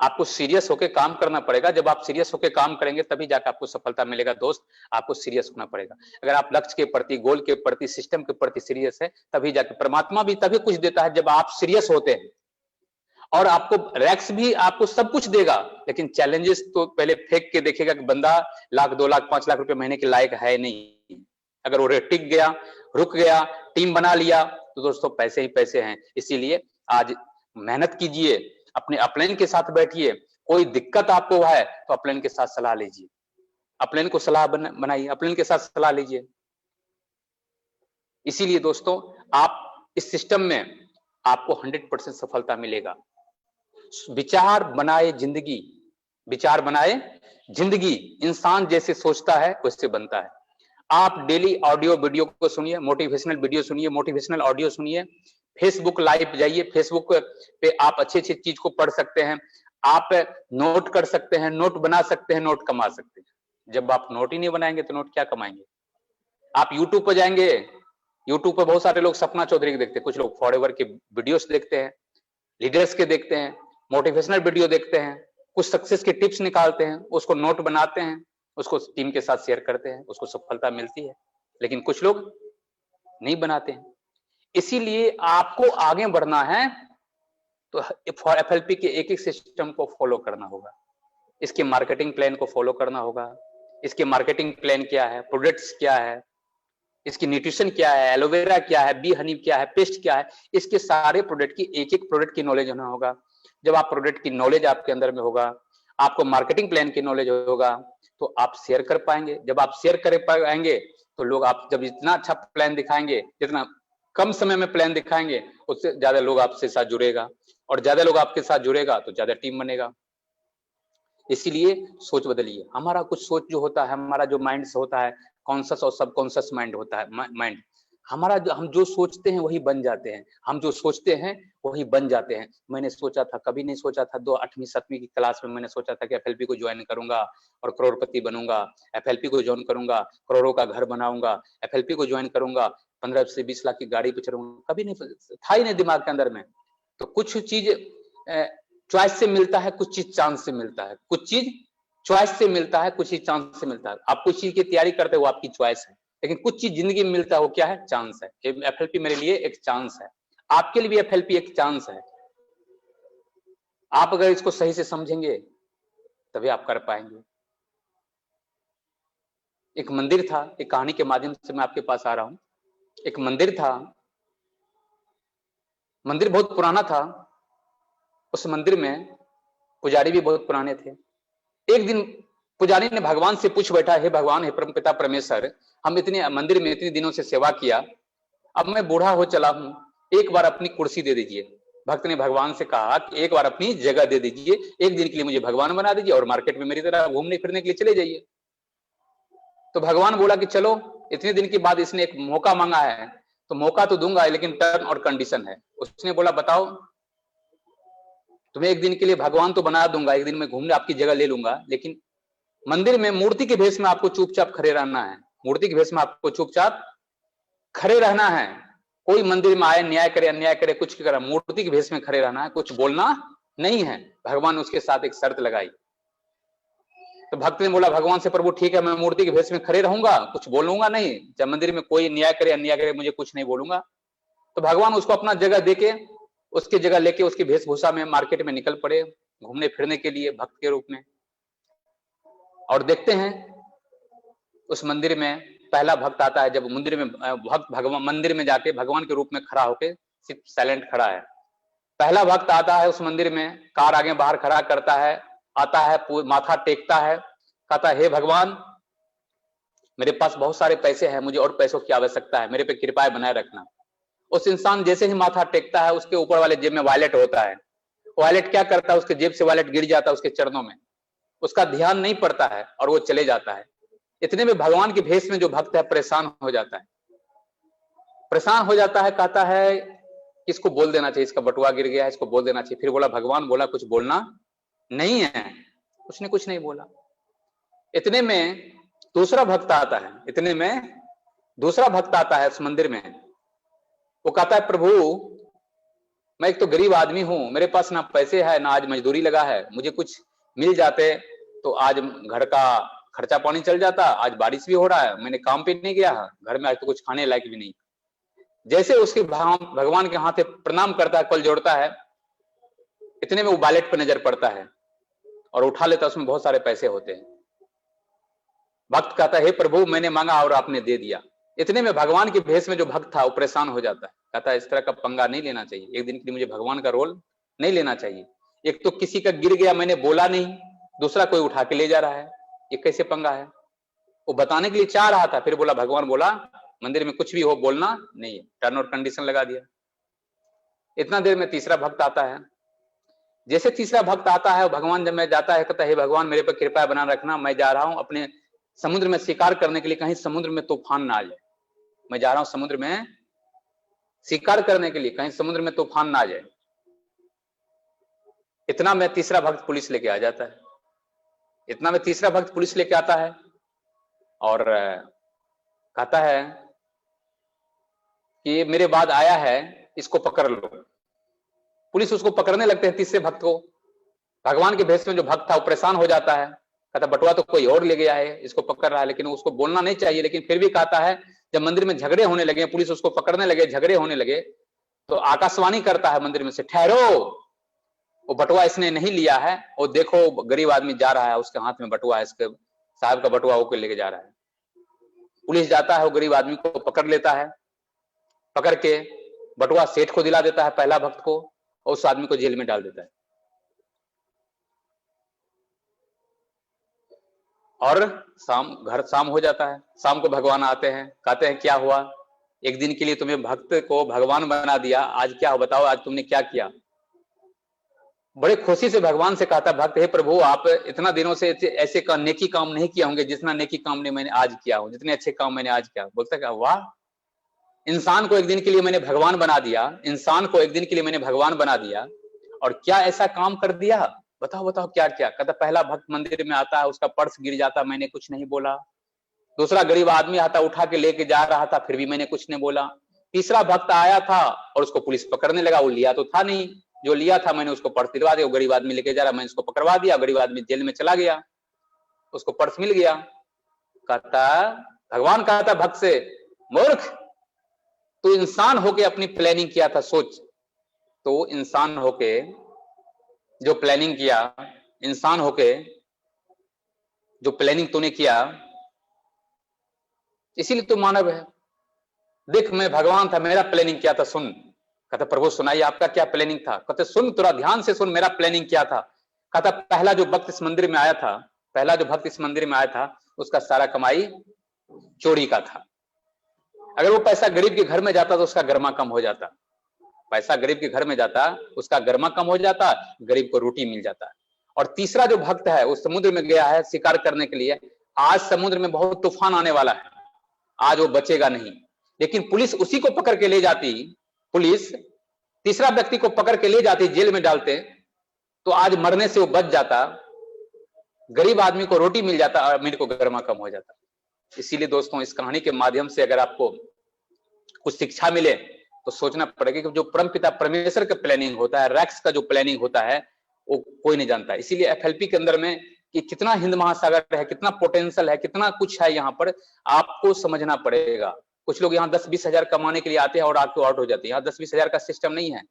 आपको सीरियस होकर काम करना पड़ेगा। जब आप सीरियस होकर काम करेंगे तभी जाकर आपको सफलता मिलेगा। दोस्त, आपको सीरियस होना पड़ेगा। अगर आप लक्ष्य के प्रति, गोल के प्रति, सिस्टम के प्रति सीरियस है, तभी जाकर परमात्मा भी तभी कुछ देता है जब आप सीरियस होते हैं। और आपको रैक्स भी आपको सब कुछ देगा, लेकिन चैलेंजेस तो पहले फेंक के देखेगा कि बंदा 1 लाख, 2 लाख, 5 लाख रुपए महीने के लायक है नहीं। अगर वो टिक गया, रुक गया, टीम बना लिया, तो दोस्तों पैसे ही पैसे हैं। इसीलिए आज मेहनत कीजिए, अपने अपलाइन के साथ बैठिए। कोई दिक्कत आपको है तो अपलाइन के साथ सलाह लीजिए, अपलाइन को सलाह बनाइए, अपलाइन के साथ सलाह लीजिए। इसीलिए दोस्तों, आप इस सिस्टम में आपको 100% सफलता मिलेगा। विचार बनाए जिंदगी, विचार बनाए जिंदगी। इंसान जैसे सोचता है वैसे बनता है। आप डेली ऑडियो वीडियो को सुनिए, मोटिवेशनल वीडियो सुनिए, मोटिवेशनल ऑडियो सुनिए। फेसबुक लाइव जाइए, फेसबुक पे आप अच्छी अच्छी चीज को पढ़ सकते हैं, आप नोट कर सकते हैं, नोट बना सकते हैं, नोट कमा सकते हैं। जब आप नोट ही नहीं बनाएंगे तो नोट क्या कमाएंगे। आप यूट्यूब पर जाएंगे, यूट्यूब पर बहुत सारे लोग सपना चौधरी के देखते हैं, कुछ लोग फॉरएवर के वीडियोस देखते हैं, लीडर्स के देखते हैं, मोटिवेशनल वीडियो देखते हैं, कुछ सक्सेस के टिप्स निकालते हैं, उसको नोट बनाते हैं, उसको टीम के साथ शेयर करते हैं, उसको सफलता मिलती है। लेकिन कुछ लोग नहीं बनाते हैं। इसीलिए आपको आगे बढ़ना है तो FLP के एक एक सिस्टम को फॉलो करना होगा। इसके मार्केटिंग प्लान को फॉलो करना होगा। इसके मार्केटिंग प्लान क्या है, प्रोडक्ट्स क्या है, इसकी न्यूट्रिशन क्या है, एलोवेरा क्या है, बी हनी क्या है, पेस्ट क्या है, इसके सारे प्रोडक्ट की एक एक प्रोडक्ट की नॉलेज होना होगा। जब आप प्रोडक्ट की नॉलेज आपके अंदर में होगा, आपको मार्केटिंग प्लान की नॉलेज होगा, तो आप शेयर कर पाएंगे। जब आप शेयर कर पाएंगे तो लोग आप जब इतना अच्छा प्लान दिखाएंगे, जितना कम समय में प्लान दिखाएंगे, उससे ज्यादा लोग आपसे साथ जुड़ेगा, और ज्यादा लोग आपके साथ जुड़ेगा तो ज्यादा टीम बनेगा। इसीलिए सोच बदलिए। हमारा कुछ सोच जो होता है, हमारा जो माइंड होता है, कॉन्शियस और सबकॉन्शियस माइंड होता है। माइंड हमारा हम जो सोचते हैं वही बन जाते हैं, हम जो सोचते हैं वही बन जाते हैं। मैंने सोचा था, कभी नहीं सोचा था, 8वीं 7वीं की क्लास में मैंने सोचा था कि FLP को ज्वाइन करूंगा और करोड़पति बनूंगा, FLP को ज्वाइन करूंगा, करोड़ों का घर बनाऊंगा, FLP को ज्वाइन करूंगा, 15 से 20 लाख की गाड़ी पे चढ़ूंगा। कभी नहीं था ही नहीं दिमाग के अंदर में। तो कुछ चीज चॉइस से मिलता है, कुछ चीज चांस से मिलता है, कुछ चीज चॉइस से मिलता है, कुछ चीज चांस से मिलता है। आप कुछ चीज की तैयारी करते हो, आपकी चॉइस है, लेकिन कुछ चीज जिंदगी में मिलता है, वो क्या है, चांस है। FLP मेरे लिए एक चांस है, आपके लिए भी FLP एक चांस है। आप अगर इसको सही से समझेंगे तभी आप कर पाएंगे। एक मंदिर था, एक कहानी के माध्यम से मैं आपके पास आ रहा हूं। एक मंदिर था, मंदिर बहुत पुराना था। उस मंदिर में पुजारी भी बहुत पुराने थे। एक दिन पुजारी ने भगवान से पूछ बैठा, हे भगवान, हे परमपिता परमेश्वर, हम इतने मंदिर में इतने दिनों से सेवा किया, अब मैं बूढ़ा हो चला हूं, एक बार अपनी कुर्सी दे दीजिए। भक्त ने भगवान से कहा कि एक बार अपनी जगह दे दीजिए, एक दिन के लिए मुझे भगवान बना दीजिए और मार्केट में मेरी तरह घूमने फिरने के लिए चले जाइए। तो भगवान बोला कि चलो, इतने दिन के बाद इसने एक मौका मांगा है तो मौका तो दूंगा, लेकिन टर्म और कंडीशन है। उसने बोला बताओ, तुम्हें एक दिन के लिए भगवान तो बना दूंगा, एक दिन में घूमने आपकी जगह ले लूंगा, लेकिन मंदिर में मूर्ति के भेष में आपको चुपचाप खड़े रहना है। मूर्ति के भेष में आपको चुपचाप खड़े रहना है। कोई मंदिर में आए, न्याय करे अन्याय करे, कुछ करे, मूर्ति के भेष में खड़े रहना है, कुछ बोलना नहीं है। भगवान ने उसके साथ एक शर्त लगाई। तो भक्त ने बोला भगवान से, प्रभु ठीक है, मैं मूर्ति के भेष में खड़े रहूंगा, कुछ बोलूंगा नहीं, जब मंदिर में कोई न्याय करे अन्याय करे मुझे कुछ नहीं बोलूंगा। तो भगवान उसको अपना जगह देके, उसकी जगह लेके उसकी वेशभूषा में मार्केट में निकल पड़े घूमने फिरने के लिए भक्त के रूप में। और देखते हैं उस मंदिर में पहला भक्त आता है। जब मंदिर में भक्त भगवान मंदिर में जाके भगवान के रूप में खड़ा होके सिर्फ साइलेंट खड़ा है। पहला भक्त आता है उस मंदिर में, कार आगे बाहर खड़ा करता है, आता है, माथा टेकता है, कहता है हे भगवान, मेरे पास बहुत सारे पैसे हैं, मुझे और पैसों की आवश्यकता है, मेरे पे कृपा बनाए रखना। उस इंसान जैसे ही माथा टेकता है, उसके ऊपर वाले जेब में वॉलेट होता है। वॉलेट क्या करता है, उसके जेब से वॉलेट गिर जाता है उसके चरणों में, उसका ध्यान नहीं पड़ता है और वो चले जाता है। इतने में भगवान के भेष में जो भक्त है परेशान हो जाता है, परेशान हो जाता है, कहता है किसको बोल देना चाहिए, इसका बटुआ गिर गया है, इसको बोल देना चाहिए। फिर बोला भगवान बोला कुछ बोलना नहीं है, उसने कुछ नहीं बोला। इतने में दूसरा भक्त आता है, इतने में दूसरा भक्त आता है उस मंदिर में। वो कहता है प्रभु मैं एक तो गरीब आदमी हूं, मेरे पास ना पैसे है ना आज मजदूरी लगा है, मुझे कुछ मिल जाते तो आज घर का खर्चा पानी चल जाता। आज बारिश भी हो रहा है, मैंने काम पे नहीं गया, घर में आज तो कुछ खाने लायक भी नहीं। जैसे उसके भगवान के हाथ प्रणाम करता है, कल जोड़ता है, इतने में वो वॉलेट पे नजर पड़ता है और उठा लेता है, उसमें बहुत सारे पैसे होते हैं। भक्त कहता है हे प्रभु मैंने मांगा और आपने दे दिया। इतने में भगवान के भेष में जो भक्त था वो परेशान हो जाता है, कहता है इस तरह का पंगा नहीं लेना चाहिए, एक दिन के लिए मुझे भगवान का रोल नहीं लेना चाहिए। एक तो किसी का गिर गया मैंने बोला नहीं, दूसरा कोई उठा के ले जा रहा है, ये कैसे पंगा है। वो बताने के लिए चाह रहा था, फिर बोला भगवान बोला मंदिर में कुछ भी हो बोलना नहीं है, टर्न और कंडीशन लगा दिया। इतना देर में तीसरा भक्त आता है। जैसे तीसरा भक्त आता है भगवान जब मैं जाता है, कहता है भगवान मेरे पर कृपा बना रखना, मैं जा रहा हूं अपने समुद्र में शिकार करने के लिए, कहीं समुद्र में तूफान ना आ जाए। मैं जा रहा हूं समुद्र में शिकार करने के लिए, कहीं समुद्र में तूफान ना आ जाए। इतना में तीसरा भक्त पुलिस लेके आ जाता है। इतना में तीसरा भक्त पुलिस लेके आता है और कहता है कि मेरे बाद आया है, इसको पकड़ लो। पुलिस उसको पकड़ने लगते हैं तीसरे भक्त को। भगवान के भेष में जो भक्त था वो परेशान हो जाता है, कहता बटुआ तो कोई और ले गया है, इसको पकड़ रहा है, लेकिन उसको बोलना नहीं चाहिए। लेकिन फिर भी कहता है, जब मंदिर में झगड़े होने लगे, पुलिस उसको पकड़ने लगे, झगड़े होने लगे, तो आकाशवाणी करता है मंदिर में से, ठहरो, वो बटुआ इसने नहीं लिया है, वो देखो गरीब आदमी जा रहा है, उसके हाथ में बटुआ है, इसके साहब का बटुआ वो लेके जा रहा है। पुलिस जाता है, वो गरीब आदमी को पकड़ लेता है, पकड़ के बटुआ सेठ को दिला देता है, पहला भक्त को, और उस आदमी को जेल में डाल देता है। और शाम हो जाता है। शाम को भगवान आते हैं, कहते हैं क्या हुआ, एक दिन के लिए तुम्हें भक्त को भगवान बना दिया, आज क्या हो बताओ, आज तुमने क्या किया। बड़े खुशी से भगवान से कहता भक्त, हे प्रभु आप इतना दिनों से ऐसे का नेकी काम नहीं किया होंगे जितना नेकी काम ने मैंने आज किया हूं, जितने अच्छे काम मैंने आज किया। बोलता क्या, वाह, इंसान को एक दिन के लिए मैंने भगवान बना दिया, इंसान को एक दिन के लिए मैंने भगवान बना दिया, और क्या ऐसा काम कर दिया, बताओ बताओ क्या क्या। कहता पहला भक्त मंदिर में आता है, उसका पर्स गिर जाता, मैंने कुछ नहीं बोला। दूसरा गरीब आदमी आता, उठा के लेके जा रहा था, फिर भी मैंने कुछ नहीं बोला। तीसरा भक्त आया था और उसको पुलिस पकड़ने लगा, वो लिया तो था नहीं, जो लिया था मैंने उसको पर्स दिलवा दिया, वो गरीब आदमी लेके जा रहा, मैंने उसको पकड़वा दिया, गरीब आदमी जेल में चला गया, उसको पर्स मिल गया। कहता भगवान कहता भक्त से, मूर्ख, तू इंसान होके अपनी प्लानिंग किया था, सोच, तो इंसान होके जो प्लानिंग किया, इंसान होके जो प्लानिंग तूने किया, इसीलिए तू मानव है। देख मैं भगवान था, मेरा प्लानिंग किया था, सुन। कहता प्रभु सुनाइए आपका क्या प्लानिंग था। कहते सुन, थोड़ा ध्यान से सुन, मेरा प्लानिंग क्या था। कहता पहला जो भक्त इस मंदिर में आया था, पहला जो भक्त इस मंदिर में आया था, उसका सारा कमाई चोरी का था। अगर वो पैसा गरीब के घर में जाता तो उसका गर्मा कम हो जाता, पैसा गरीब के घर में जाता, उसका गर्मा कम हो जाता, गरीब को रोटी मिल जाता। और तीसरा जो भक्त है वो समुद्र में गया है शिकार करने के लिए, आज समुद्र में बहुत तूफान आने वाला है, आज वो बचेगा नहीं, लेकिन पुलिस उसी को पकड़ के ले जाती, पुलिस तीसरा व्यक्ति को पकड़ के ले जाती, जेल में डालते, तो आज मरने से वो बच जाता, गरीब आदमी को रोटी मिल जाता, अमीर को गर्मा कम हो जाता। इसीलिए दोस्तों, इस कहानी के माध्यम से अगर आपको कुछ शिक्षा मिले तो सोचना पड़ेगा कि जो परमपिता परमेश्वर का प्लानिंग होता है, रैक्स का जो प्लानिंग होता है, वो कोई नहीं जानता। इसीलिए एफएलपी के अंदर में कि कितना हिंद महासागर है, कितना पोटेंशियल है, कितना कुछ है, यहाँ पर आपको समझना पड़ेगा। कुछ लोग यहाँ 10-20 हजार कमाने के लिए आते हैं और आके आउट हो जाते हैं। यहाँ 10-20 हजार का सिस्टम नहीं है,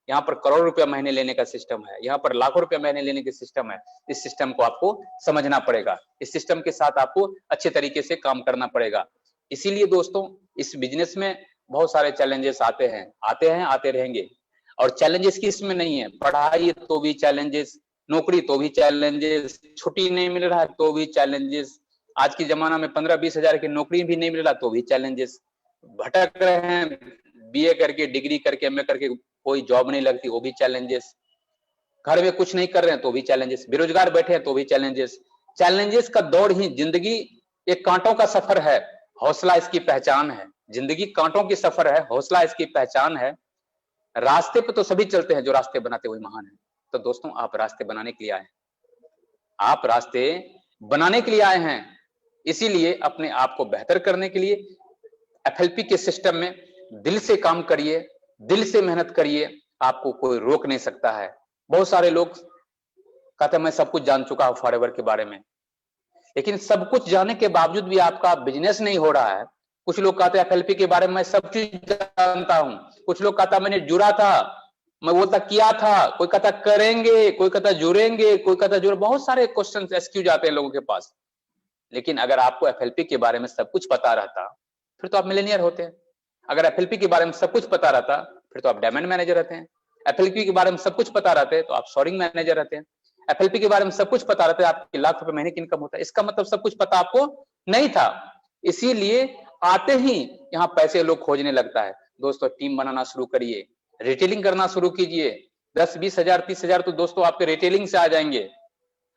यहाँ पर करोड़ रुपया महीने लेने का सिस्टम है, यहाँ पर लाखों रुपया महीने लेने का सिस्टम है। इस सिस्टम को आपको समझना पड़ेगा, इस सिस्टम के साथ आपको अच्छे तरीके से काम करना पड़ेगा। इसीलिए दोस्तों, इस बिजनेस में बहुत सारे चैलेंजेस आते हैं, आते रहेंगे। और चैलेंजेस किस में नहीं है, पढ़ाई तो भी चैलेंजेस, नौकरी तो भी चैलेंजेस, छुट्टी नहीं मिल रहा है तो भी चैलेंजेस, आज के जमाना में 15-20 हजार की नौकरी भी नहीं मिल रहा तो भी चैलेंजेस, भटक रहे हैं, बीए करके, डिग्री करके, एमए करके कोई जॉब नहीं लगती, वो भी चैलेंजेस, घर में कुछ नहीं कर रहे हैं तो भी चैलेंजेस, बेरोजगार बैठे हैं तो भी चैलेंजेस। चैलेंजेस का दौर ही जिंदगी एक कांटों का सफर है, हौसला इसकी पहचान है। जिंदगी कांटों की सफर है, हौसला इसकी पहचान है। रास्ते पे तो सभी चलते हैं, जो रास्ते बनाते वही महान है। तो दोस्तों, आप रास्ते बनाने के लिए आए हैं, आप रास्ते बनाने के लिए आए हैं। इसीलिए अपने आप को बेहतर करने के लिए एफएलपी के सिस्टम में दिल से काम करिए, दिल से मेहनत करिए, आपको कोई रोक नहीं सकता है। बहुत सारे लोग कहते हैं मैं सब कुछ जान चुका हूं फॉरएवर के बारे में, लेकिन सब कुछ जानने के बावजूद भी आपका बिजनेस नहीं हो रहा है। कुछ लोग कहते हैं एफएलपी के बारे में मैं सब चीज जानता हूं, कुछ लोग कहता मैंने जुड़ा था, मैं वो तक किया था, कोई कहता करेंगे, कोई कहता जुड़ेंगे, कोई कहता जुड़, बहुत सारे क्वेश्चन एक्सक्यूज आते हैं लोगों के पास। लेकिन अगर आपको एफएलपी के बारे में सब कुछ पता रहता फिर तो आप मिलेनियर होते हैं। अगर एफएलपी के बारे में सब कुछ पता रहता फिर तो आप डायमंड मैनेजर रहते हैं। एफएलपी के बारे में सब कुछ पता रहते तो आप सोरिंग मैनेजर रहते हैं। एफएलपी के बारे में सब कुछ पता रहता है, आपके लाख रुपए महीने की इनकम होता है। इसका मतलब सब कुछ पता आपको नहीं था, इसीलिए आते ही यहाँ पैसे लोग खोजने लगता है। दोस्तों, टीम बनाना शुरू करिए, रिटेलिंग करना शुरू कीजिए। 10-20 हजार 30 हजार तो दोस्तों आपके रिटेलिंग से आ जाएंगे।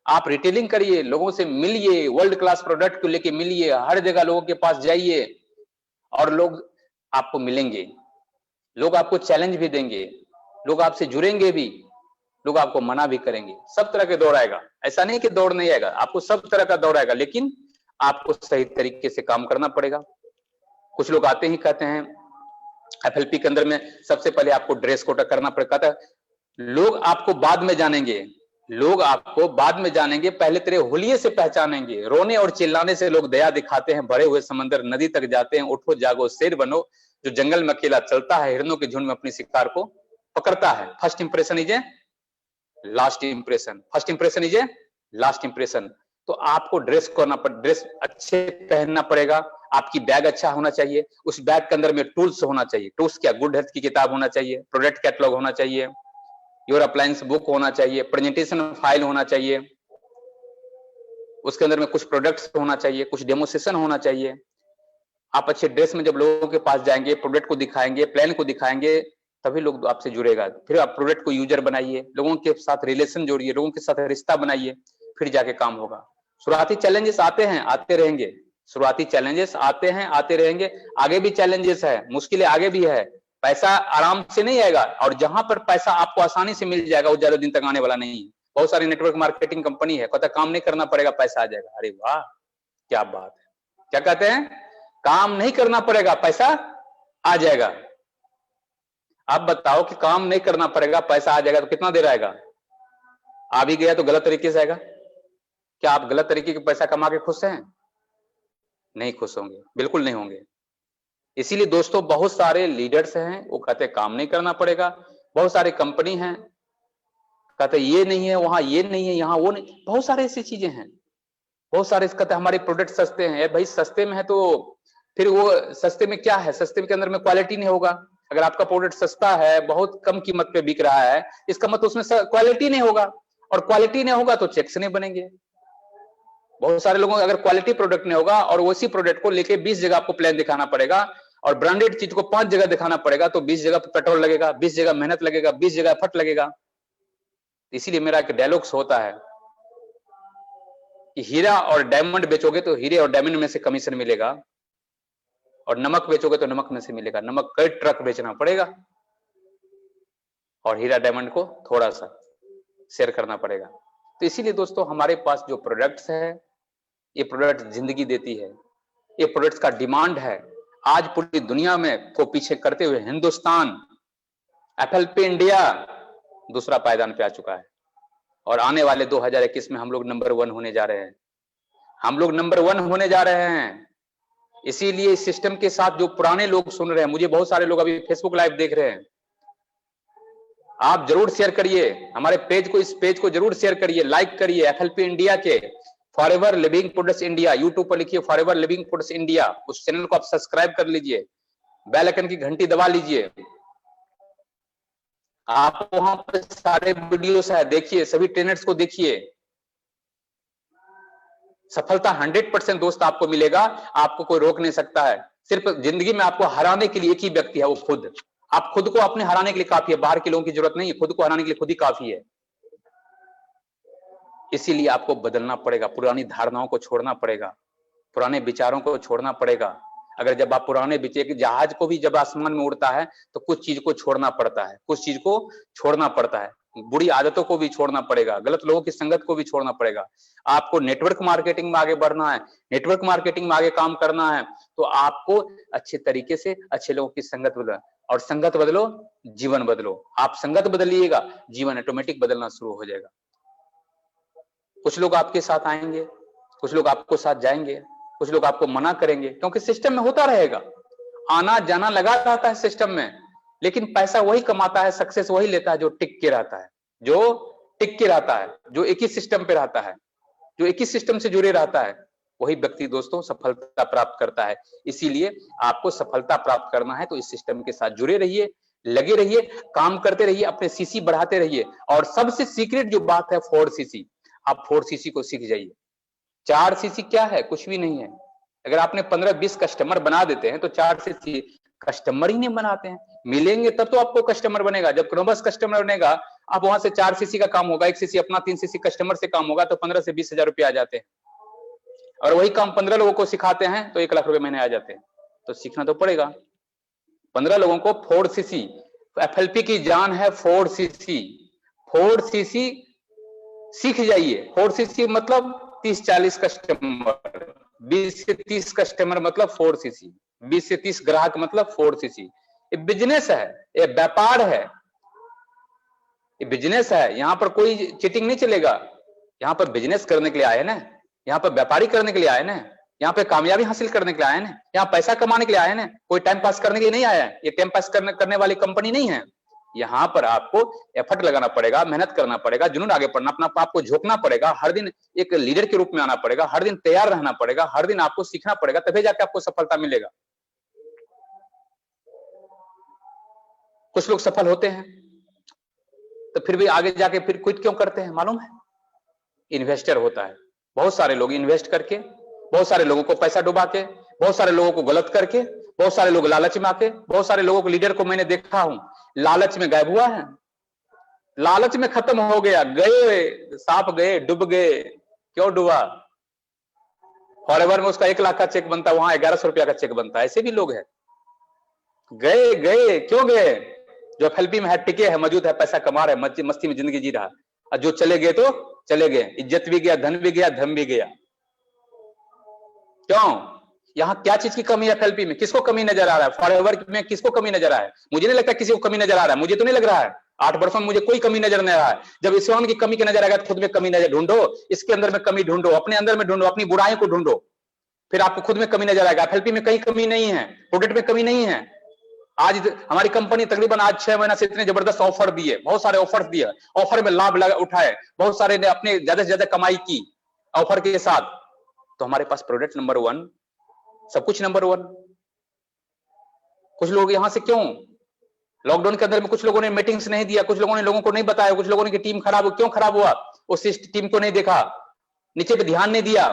आप रिटेलिंग करिए, लोगों से मिलिए, वर्ल्ड क्लास प्रोडक्ट को लेके मिलिए, हर जगह लोगों के पास जाइए और लोग आपको मिलेंगे, लोग आपको चैलेंज भी देंगे, लोग आपसे जुड़ेंगे भी, लोग आपको मना भी करेंगे। सब तरह के दौर आएगा, ऐसा नहीं कि दौर नहीं आएगा, आपको सब तरह का दौर आएगा, लेकिन आपको सही तरीके से काम करना पड़ेगा। कुछ लोग आते ही कहते हैं एफएलपी के अंदर में सबसे पहले आपको ड्रेस कोड करना पड़ेगा। लोग आपको बाद में जानेंगे, लोग आपको बाद में जानेंगे, पहले तेरे हुलिये से पहचानेंगे। रोने और चिल्लाने से लोग दया दिखाते हैं, भरे हुए समंदर नदी तक जाते हैं। उठो जागो शेर बनो, जो जंगल में अकेला चलता है, हिरणों के झुंड में अपनी शिकार को पकड़ता है। First impression is a last impression, first impression is a last impression. तो आपको ड्रेस करना ड्रेस अच्छे पहनना पड़ेगा। आपकी बैग अच्छा होना चाहिए, उस बैग के अंदर में टूल्स होना चाहिए। टूल्स क्या, गुड हेल्थ की किताब होना चाहिए, प्रोडक्ट कैटलॉग होना चाहिए, योर अप्लायंस बुक होना चाहिए, प्रेजेंटेशन फाइल होना चाहिए, उसके अंदर में कुछ प्रोडक्ट्स होना चाहिए, कुछ डेमोस्ट्रेशन होना चाहिए। आप अच्छे ड्रेस में जब लोगों के पास जाएंगे, प्रोडक्ट को दिखाएंगे, प्लान को दिखाएंगे, तभी लोग आपसे जुड़ेगा। फिर आप प्रोडक्ट को यूजर बनाइए, लोगों के साथ रिलेशन जोड़िए, लोगों के साथ रिश्ता बनाइए, फिर जाके काम होगा। शुरुआती चैलेंजेस आते हैं, आते रहेंगे, शुरुआती चैलेंजेस आते हैं, आते रहेंगे। आगे भी चैलेंजेस है, मुश्किलें आगे भी है। पैसा आराम से नहीं आएगा, और जहां पर पैसा आपको आसानी से मिल जाएगा वो ज्यादा दिन तक आने वाला नहीं है। बहुत सारी नेटवर्क मार्केटिंग कंपनी है, कहता काम नहीं करना पड़ेगा पैसा आ जाएगा। अरे वाह, क्या बात है, क्या कहते हैं, काम नहीं करना पड़ेगा पैसा आ जाएगा। आप बताओ कि काम नहीं करना पड़ेगा पैसा आ जाएगा, तो कितना देर आएगा? आ भी गया तो गलत तरीके से आएगा। क्या आप गलत तरीके के पैसा कमा के खुश हैं? नहीं खुश होंगे, बिल्कुल नहीं होंगे। इसीलिए दोस्तों, बहुत सारे लीडर्स हैं, वो कहते हैं काम नहीं करना पड़ेगा। बहुत सारी कंपनी हैं, कहते ये नहीं है, वहां ये नहीं है, यहाँ वो नहीं, बहुत सारे ऐसी चीजें हैं। बहुत सारे कहते हमारे प्रोडक्ट सस्ते हैं। भाई सस्ते में है तो फिर वो सस्ते में क्या है, सस्ते के अंदर में क्वालिटी नहीं होगा। अगर आपका प्रोडक्ट सस्ता है, बहुत कम कीमत पे बिक रहा है, इसका मतलब उसमें क्वालिटी नहीं होगा, और क्वालिटी नहीं होगा तो चेक्स नहीं बनेंगे। बहुत सारे लोगों को अगर क्वालिटी प्रोडक्ट नहीं होगा और उसी प्रोडक्ट को लेके 20 जगह आपको प्लान दिखाना पड़ेगा, और ब्रांडेड चीज को 5 जगह दिखाना पड़ेगा, तो 20 जगह पेट्रोल लगेगा, 20 जगह मेहनत लगेगा, 20 जगह एफर्ट लगेगा। इसीलिए मेरा एक डायलॉग्स होता है कि हीरा और डायमंड बेचोगे तो हीरे और डायमंड में से कमीशन मिलेगा, और नमक बेचोगे तो नमक में से मिलेगा, नमक कई ट्रक बेचना पड़ेगा और हीरा डायमंड को थोड़ा सा शेयर करना पड़ेगा। तो इसीलिए दोस्तों हमारे पास जो प्रोडक्ट्स है, ये प्रोडक्ट जिंदगी देती है, ये प्रोडक्ट्स का डिमांड है। आज पूरी दुनिया में को पीछे करते हुए हिंदुस्तान FLP इंडिया दूसरा पायदान पे आ चुका है और आने वाले 2021 में हम लोग नंबर 1 होने जा रहे हैं। हम लोग नंबर 1 होने जा रहे हैं। इसीलिए इस सिस्टम के साथ जो पुराने लोग सुन रहे हैं, मुझे बहुत सारे लोग अभी फेसबुक लाइव देख रहे हैं, आप जरूर शेयर करिए हमारे पेज को, इस पेज को जरूर शेयर करिए, लाइक करिए। FLP इंडिया के forever living products India, YouTube पर लिखिए फॉरएवर लिविंग प्रोडक्ट्स इंडिया, उस चैनल को आप सब्सक्राइब कर लीजिए, बेल आइकन की घंटी दबा लीजिए। आप वहां पर सारे वीडियोस है, देखिए, सभी ट्रेनर्स को देखिए। सफलता 100% दोस्त आपको मिलेगा, आपको कोई रोक नहीं सकता है। सिर्फ जिंदगी में आपको हराने के लिए एक ही व्यक्ति है, वो खुद। आप खुद को अपने हराने के लिए काफी है, बाहर के लोगों की जरूरत नहीं है, खुद को हराने के लिए खुद ही काफी है। इसीलिए आपको बदलना पड़ेगा, पुरानी धारणाओं को छोड़ना पड़ेगा, पुराने विचारों को छोड़ना पड़ेगा। अगर जब आप पुराने विचार, जहाज को भी जब आसमान में उड़ता है तो कुछ चीज को छोड़ना पड़ता है, कुछ चीज को छोड़ना पड़ता है, बुरी आदतों को भी छोड़ना पड़ेगा, गलत लोगों की संगत को भी छोड़ना पड़ेगा। आपको नेटवर्क मार्केटिंग में आगे बढ़ना है, नेटवर्क मार्केटिंग में आगे काम करना है, तो आपको अच्छे तरीके से अच्छे लोगों की संगत बदलो, और संगत बदलो जीवन बदलो। आप संगत बदलिएगा, जीवन ऑटोमेटिक बदलना शुरू हो जाएगा। कुछ लोग आपके साथ आएंगे, कुछ लोग आपको साथ जाएंगे, कुछ लोग आपको मना करेंगे, क्योंकि सिस्टम में होता रहेगा, आना जाना लगा रहता है सिस्टम में। लेकिन पैसा वही कमाता है, सक्सेस वही लेता है जो टिक के रहता है, जो टिक के रहता है, जो एक ही सिस्टम पे रहता है, जो एक ही सिस्टम से जुड़े रहता है, वही व्यक्ति दोस्तों सफलता प्राप्त करता है। इसीलिए आपको सफलता प्राप्त करना है तो इस सिस्टम के साथ जुड़े रहिए, लगे रहिए, काम करते रहिए, अपने सीसी बढ़ाते रहिए। और सबसे सीक्रेट जो बात है 4CC, आप 4CC को सीख जाइए। 4CC क्या है? कुछ भी नहीं है। अगर आपने 15-20 कस्टमर बना देते हैं तो 4CC कस्टमर ही नहीं बनाते हैं, मिलेंगे तब तो आपको कस्टमर बनेगा। जब क्रमबस कस्टमर बनेगा, आप वहां से 4CC का काम होगा, 1CC अपना, 3CC कस्टमर से काम होगा, तो 15 से 20 हजार रुपये आ जाते हैं। और वही काम 15 लोगों को सिखाते हैं तो 1 लाख रुपए महीने आ जाते हैं। तो सीखना तो पड़ेगा। 15 लोगों को 4CC, FLP की जान है 4CC। 4CC सीख जाइए। 4CC मतलब 30-40 कस्टमर, 20 से 30 कस्टमर मतलब 4CC, 20 से 30 ग्राहक मतलब 4CC। ये बिजनेस है, ये व्यापार है, ये बिजनेस है। यहाँ पर कोई चीटिंग नहीं चलेगा। यहाँ पर बिजनेस करने के लिए आए ना, यहाँ पर व्यापारी करने के लिए आए ना, यहाँ पे कामयाबी हासिल करने के लिए आए ना, यहाँ पैसा कमाने के लिए आए ना, कोई टाइम पास करने के लिए नहीं आया है। ये टाइम पास करने वाली कंपनी नहीं है। यहाँ पर आपको एफर्ट लगाना पड़ेगा, मेहनत करना पड़ेगा, जुनून आगे पढ़ना, अपना आपको झोंकना पड़ेगा, हर दिन एक लीडर के रूप में आना पड़ेगा, हर दिन तैयार रहना पड़ेगा, हर दिन आपको सीखना पड़ेगा, तभी जाके आपको सफलता मिलेगा। कुछ लोग सफल होते हैं तो फिर भी आगे जाके फिर क्विट क्यों करते हैं मालूम है? इन्वेस्टर होता है। बहुत सारे लोग इन्वेस्ट करके, बहुत सारे लोगों को पैसा डुबा के, बहुत सारे लोगों को गलत करके, बहुत सारे लोग लालच में आके, बहुत सारे लोगों को, लीडर को मैंने देखा हूं, लालच में गायब हुआ है, लालच में खत्म हो गया, गए सांप, गए डूब गए। क्यों डूबा? फॉरएवर में उसका 1 लाख का चेक बनता है, वहां 1100 रुपया का चेक बनता है। ऐसे भी लोग हैं, गए क्यों गए? जो FLP में है, टिके है, मौजूद है, पैसा कमा रहे, मस्ती में जिंदगी जी रहा। और जो चले गए तो चले गए, इज्जत भी गया, धन भी गया, धम भी गया। क्यों? यहाँ क्या चीज की कमी है FLP में? किसको कमी नजर आ रहा है? फॉरएवर में किसको कमी नजर आ रहा है? मुझे नहीं लगता किसी को कमी नजर आ रहा है, मुझे तो नहीं लग रहा है। 8 वर्षों में मुझे कोई कमी नजर नहीं आ रहा है। जब इस की कमी की नजर आएगा तो खुद में कमी नजर ढूंढो, इसके अंदर में कमी ढूंढो, अपने अंदर में ढूंढो, अपनी बुराई को ढूंढो, फिर आपको खुद में कमी नजर आएगा। FLP में कहीं कमी नहीं है, प्रोडक्ट में कमी नहीं है। आज हमारी कंपनी तकरीबन आज 6 महीना से इतने जबरदस्त ऑफर दिए, बहुत सारे ऑफर दिए, ऑफर में लाभ उठाए, बहुत सारे ने अपने ज्यादा से ज्यादा कमाई की ऑफर के साथ। तो हमारे पास प्रोडक्ट नंबर 1, सब कुछ नंबर 1। कुछ लोग यहां से क्यों लॉकडाउन के अंदर में कुछ लोगों ने मीटिंग्स नहीं दिया, कुछ लोगों ने लोगों को नहीं बताया, कुछ लोगों ने की टीम खराब, क्यों खराब हुआ? उस टीम को नहीं देखा, नीचे पे ध्यान नहीं दिया,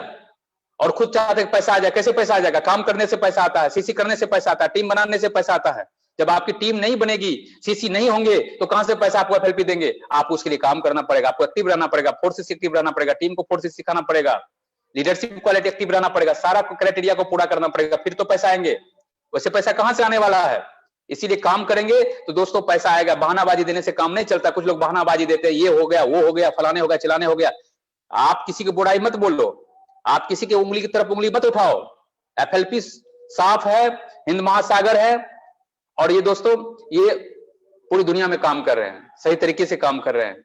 और खुद चाहते पैसा आ जाए। कैसे पैसा आ जाएगा? काम करने से पैसा आता है, CC करने से पैसा आता है, टीम बनाने से पैसा आता है। जब आपकी टीम नहीं बनेगी, CC नहीं होंगे, तो कहां से पैसा आपको FLP देंगे? आप उसके लिए काम करना पड़ेगा, आपको एक्टिव रहना पड़ेगा, 4CC एक्टिव रहना पड़ेगा, टीम को 4CC सिखाना पड़ेगा, लीडरशिप क्वालिटी एक्टिव रहना पड़ेगा, सारा क्राइटेरिया को पूरा करना पड़ेगा, फिर तो पैसा आएंगे। वैसे पैसा कहां से आने वाला है? इसीलिए काम करेंगे तो दोस्तों पैसा आएगा। बहानाबाजी देने से काम नहीं चलता। कुछ लोग बहानाबाजी देते हैं, ये हो गया, वो हो गया, फलाने हो गया, चिलाने हो गया। आप किसी की बुराई मत बोलो, आप किसी के उंगली की तरफ उंगली मत उठाओ। एफएलपी साफ है, हिंद महासागर है, और ये दोस्तों ये पूरी दुनिया में काम कर रहे हैं, सही तरीके से काम कर रहे हैं।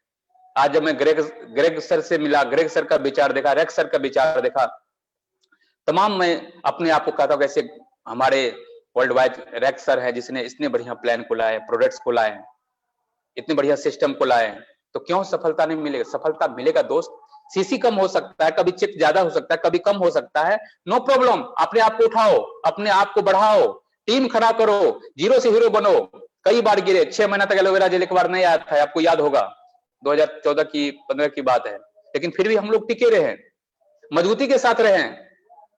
आज जब मैं ग्रेग सर से मिला, ग्रेग सर का विचार देखा, रेक्स सर का विचार देखा, तमाम मैं अपने आप को कहता हूं कैसे हमारे वर्ल्ड वाइड रेक्स सर है जिसने इतने बढ़िया प्लान को लाए, प्रोडक्ट्स को लाए, इतने बढ़िया सिस्टम को लाए, तो क्यों सफलता नहीं मिलेगा? सफलता मिलेगा दोस्त। सीसी कम हो सकता है, कभी चेक ज्यादा हो सकता है, कभी कम हो सकता है, नो प्रॉब्लम। अपने आप को उठाओ, अपने आप को बढ़ाओ, टीम खड़ा करो, जीरो से हीरो बनो। कई बार गिरे, 6 महीना तक एलोवेरा जेल एक बार नहीं आया था, आपको याद होगा, 2014 की 15 की बात है, लेकिन फिर भी हम लोग टिके रहे, मजबूती के साथ रहे।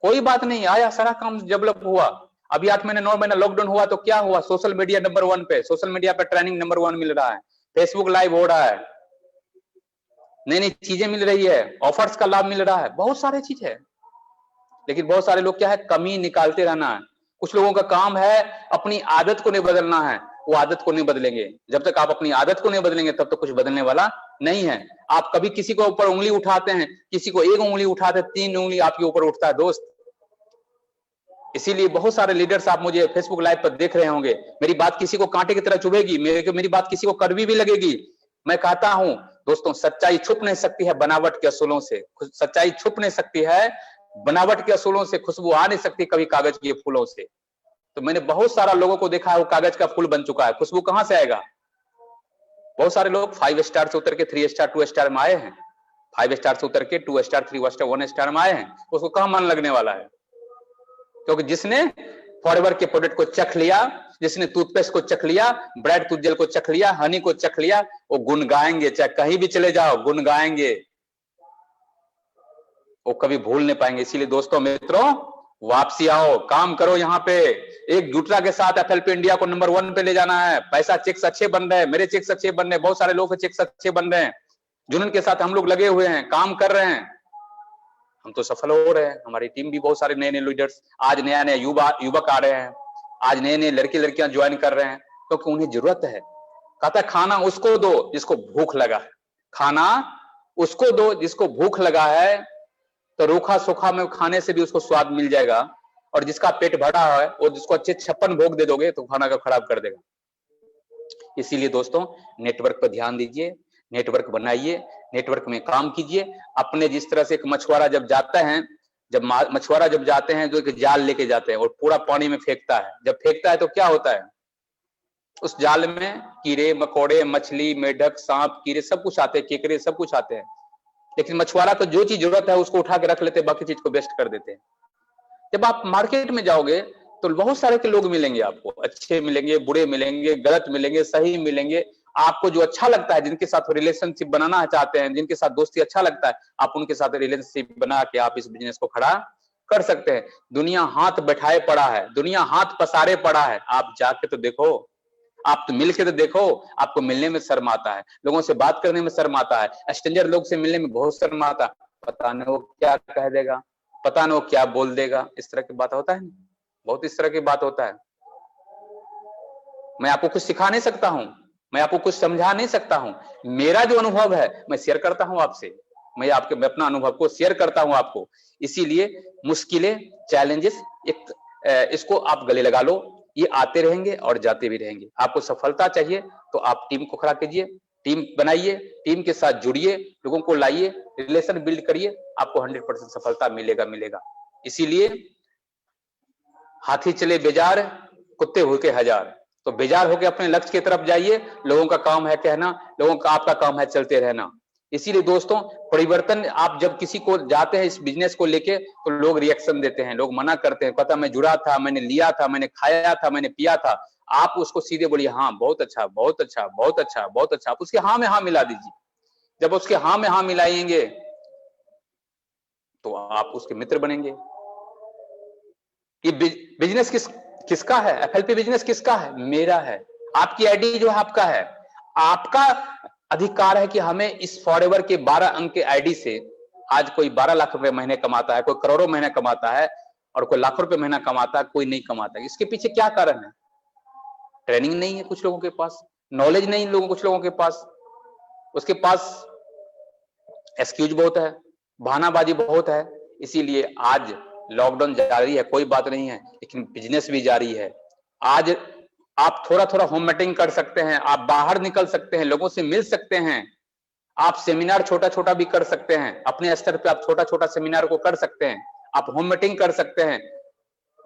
कोई बात नहीं, आया सारा काम डेवलप हुआ। अभी 8 महीने 9 महीना लॉकडाउन हुआ तो क्या हुआ? सोशल मीडिया नंबर 1 पे, सोशल मीडिया पे ट्रेनिंग नंबर 1 मिल रहा है, फेसबुक लाइव हो रहा है, नई नई चीजें मिल रही है, ऑफर्स का लाभ मिल रहा है, बहुत सारी चीज है। लेकिन बहुत सारे लोग क्या है, कमी निकालते रहना है। कुछ लोगों का काम है अपनी आदत को नहीं बदलना है, वो आदत को नहीं बदलेंगे। जब तक आप अपनी आदत को नहीं बदलेंगे तब तक कुछ बदलने वाला नहीं है। आप कभी किसी को ऊपर उंगली उठाते हैं, किसी को 1 उंगली उठाते, 3 उंगली आपके ऊपर उठता है दोस्त। इसीलिए बहुत सारे लीडर्स आप मुझे फेसबुक लाइव पर देख रहे होंगे, मेरी बात किसी को कांटे की तरह चुभेगी, मेरी बात किसी को कड़वी भी लगेगी। मैं कहता हूं दोस्तों, सच्चाई छुप नहीं सकती है बनावट के असूलों से, सच्चाई छुप नहीं सकती है बनावट के असूलों से, खुशबू आ नहीं सकती कभी कागज के फूलों से। तो मैंने बहुत सारा लोगों को देखा है, वो कागज का फूल बन चुका है, खुशबू कहां से आएगा? बहुत सारे लोग 5 स्टार से उतर के 3 स्टार 2 स्टार में आए हैं, 5 स्टार से उतर के 2 स्टार 3 स्टार 1 स्टार में आए हैं, उसको कहां मन लगने वाला है? क्योंकि जिसने फॉरएवर के प्रोडक्ट को चख लिया, जिसने टूथपेस्ट को चख लिया, ब्रेड टूथजेल को चख लिया, हनी को चख लिया, वो गुन गाएंगे, चाहे कहीं भी चले जाओ गुन गाएंगे, वो कभी भूल नहीं पाएंगे। इसीलिए दोस्तों मित्रों, वापसी आओ, काम करो, यहाँ पे एक जुटरा के साथ एफएलपी इंडिया को नंबर 1 पे ले जाना है। पैसा चेक्स अच्छे बन रहे हैं, मेरे चेक्स अच्छे बन रहे हैं, बहुत सारे लोगों के चेक्स अच्छे बन रहे हैं, जुनून के साथ हम लोग लगे हुए हैं, काम कर रहे हैं, हम तो सफल हो रहे हैं। हमारी टीम भी बहुत सारे नए नए लीडर्स, आज नया नया युवक आ रहे हैं, आज नए नए लड़के लड़कियां ज्वाइन कर रहे हैं, क्योंकि उन्हें जरूरत है। कहता है खाना उसको दो जिसको भूख लगा है, खाना उसको दो जिसको भूख लगा है, तो रूखा सूखा में खाने से भी उसको स्वाद मिल जाएगा। और जिसका पेट भरा है, वो जिसको अच्छे 56 भोग दे दोगे तो खाना का खराब कर देगा। इसीलिए दोस्तों नेटवर्क पर ध्यान दीजिए, नेटवर्क बनाइए, नेटवर्क में काम कीजिए। अपने जिस तरह से एक मछुआरा जब जाता है, जब मछुआरा जब जाते हैं जो एक जाल लेके जाते हैं और पूरा पानी में फेंकता है, जब फेंकता है तो क्या होता है? उस जाल में कीड़े मकोड़े, मछली, मेढक, सांप, कीड़े सब कुछ आते हैं, केकड़े सब कुछ आते हैं। लेकिन मछुआरा को जो चीज जरूरत है उसको उठा के रख लेते हैं, बाकी चीज को वेस्ट कर देते हैं। जब आप मार्केट में जाओगे तो बहुत सारे के लोग मिलेंगे आपको, अच्छे मिलेंगे, बुरे मिलेंगे, गलत मिलेंगे, सही मिलेंगे। आपको जो अच्छा लगता है, जिनके साथ रिलेशनशिप बनाना चाहते हैं, जिनके साथ दोस्ती अच्छा लगता है, आप उनके साथ रिलेशनशिप बना के आप इस बिजनेस को खड़ा कर सकते हैं। दुनिया हाथ बैठाए पड़ा है, दुनिया हाथ पसारे पड़ा है, आप जाके तो देखो, आप तो मिल के तो देखो। आपको मिलने में शर्म आता है, लोगों से बात करने में शर्म आता है, स्ट्रेंजर लोग से मिलने में बहुत शर्म आता है, पता नहीं वो क्या कह देगा, पता नहीं वो क्या बोल देगा, इस तरह की बात होता है, बहुत इस तरह की बात होता है। मैं आपको कुछ सिखा नहीं सकता हूं, मैं आपको कुछ समझा नहीं सकता हूं, मेरा जो अनुभव है मैं शेयर करता हूं आपसे, मैं अपना अनुभव को शेयर करता हूं आपको। इसीलिए मुश्किलें, चैलेंजेस, इसको आप गले लगा लो, ये आते रहेंगे और जाते भी रहेंगे। आपको सफलता चाहिए तो आप टीम को खड़ा कीजिए, टीम बनाइए, टीम के साथ जुड़िए, लोगों को लाइए, रिलेशन बिल्ड करिए, आपको 100% सफलता मिलेगा। इसीलिए हाथी चले बेजार, कुत्ते होके हजार। तो बेजार होके अपने लक्ष्य की तरफ जाइए, लोगों का काम है कहना, लोगों का आपका काम है चलते रहना। इसीलिए दोस्तों परिवर्तन, आप जब किसी को जाते हैं इस बिजनेस को लेके तो लोग रिएक्शन देते हैं, लोग मना करते हैं, पता मैं जुड़ा था, मैंने लिया था, मैंने खाया था, मैंने पिया था। आप उसको सीधे बोलिए हाँ बहुत अच्छा, बहुत अच्छा, बहुत अच्छा, बहुत अच्छा, आप उसके हाँ में हाँ मिला दीजिए। जब उसके हाँ में हाँ मिलाएंगे तो आप उसके मित्र बनेंगे। ये बिजनेस किसका है? एफएलपी बिजनेस किसका है? मेरा है। आपकी आईडी जो है आपका है, आपका अधिकार है कि हमें इस फॉरएवर के 12 अंक के आईडी से, आज कोई 12 लाख रुपए महीने कमाता है, कोई करोड़ों महीने कमाता है, और कोई लाखों रुपए महीना कमाता है, कोई नहीं कमाता। इसके पीछे क्या कारण है? ट्रेनिंग नहीं है कुछ लोगों के पास, नॉलेज नहीं लोगों कुछ लोगों के पास, उसके पास एक्सक्यूज बहुत है, बहानाबाजी बहुत है। इसीलिए आज लॉकडाउन जारी है, कोई बात नहीं है, लेकिन बिजनेस भी जारी है। आज आप थोड़ा थोड़ा होम मीटिंग कर सकते हैं, आप बाहर निकल सकते हैं, लोगों से मिल सकते हैं, आप सेमिनार छोटा छोटा भी कर सकते हैं, अपने स्तर पे आप छोटा छोटा सेमिनार को कर सकते हैं, आप होम मीटिंग कर सकते हैं,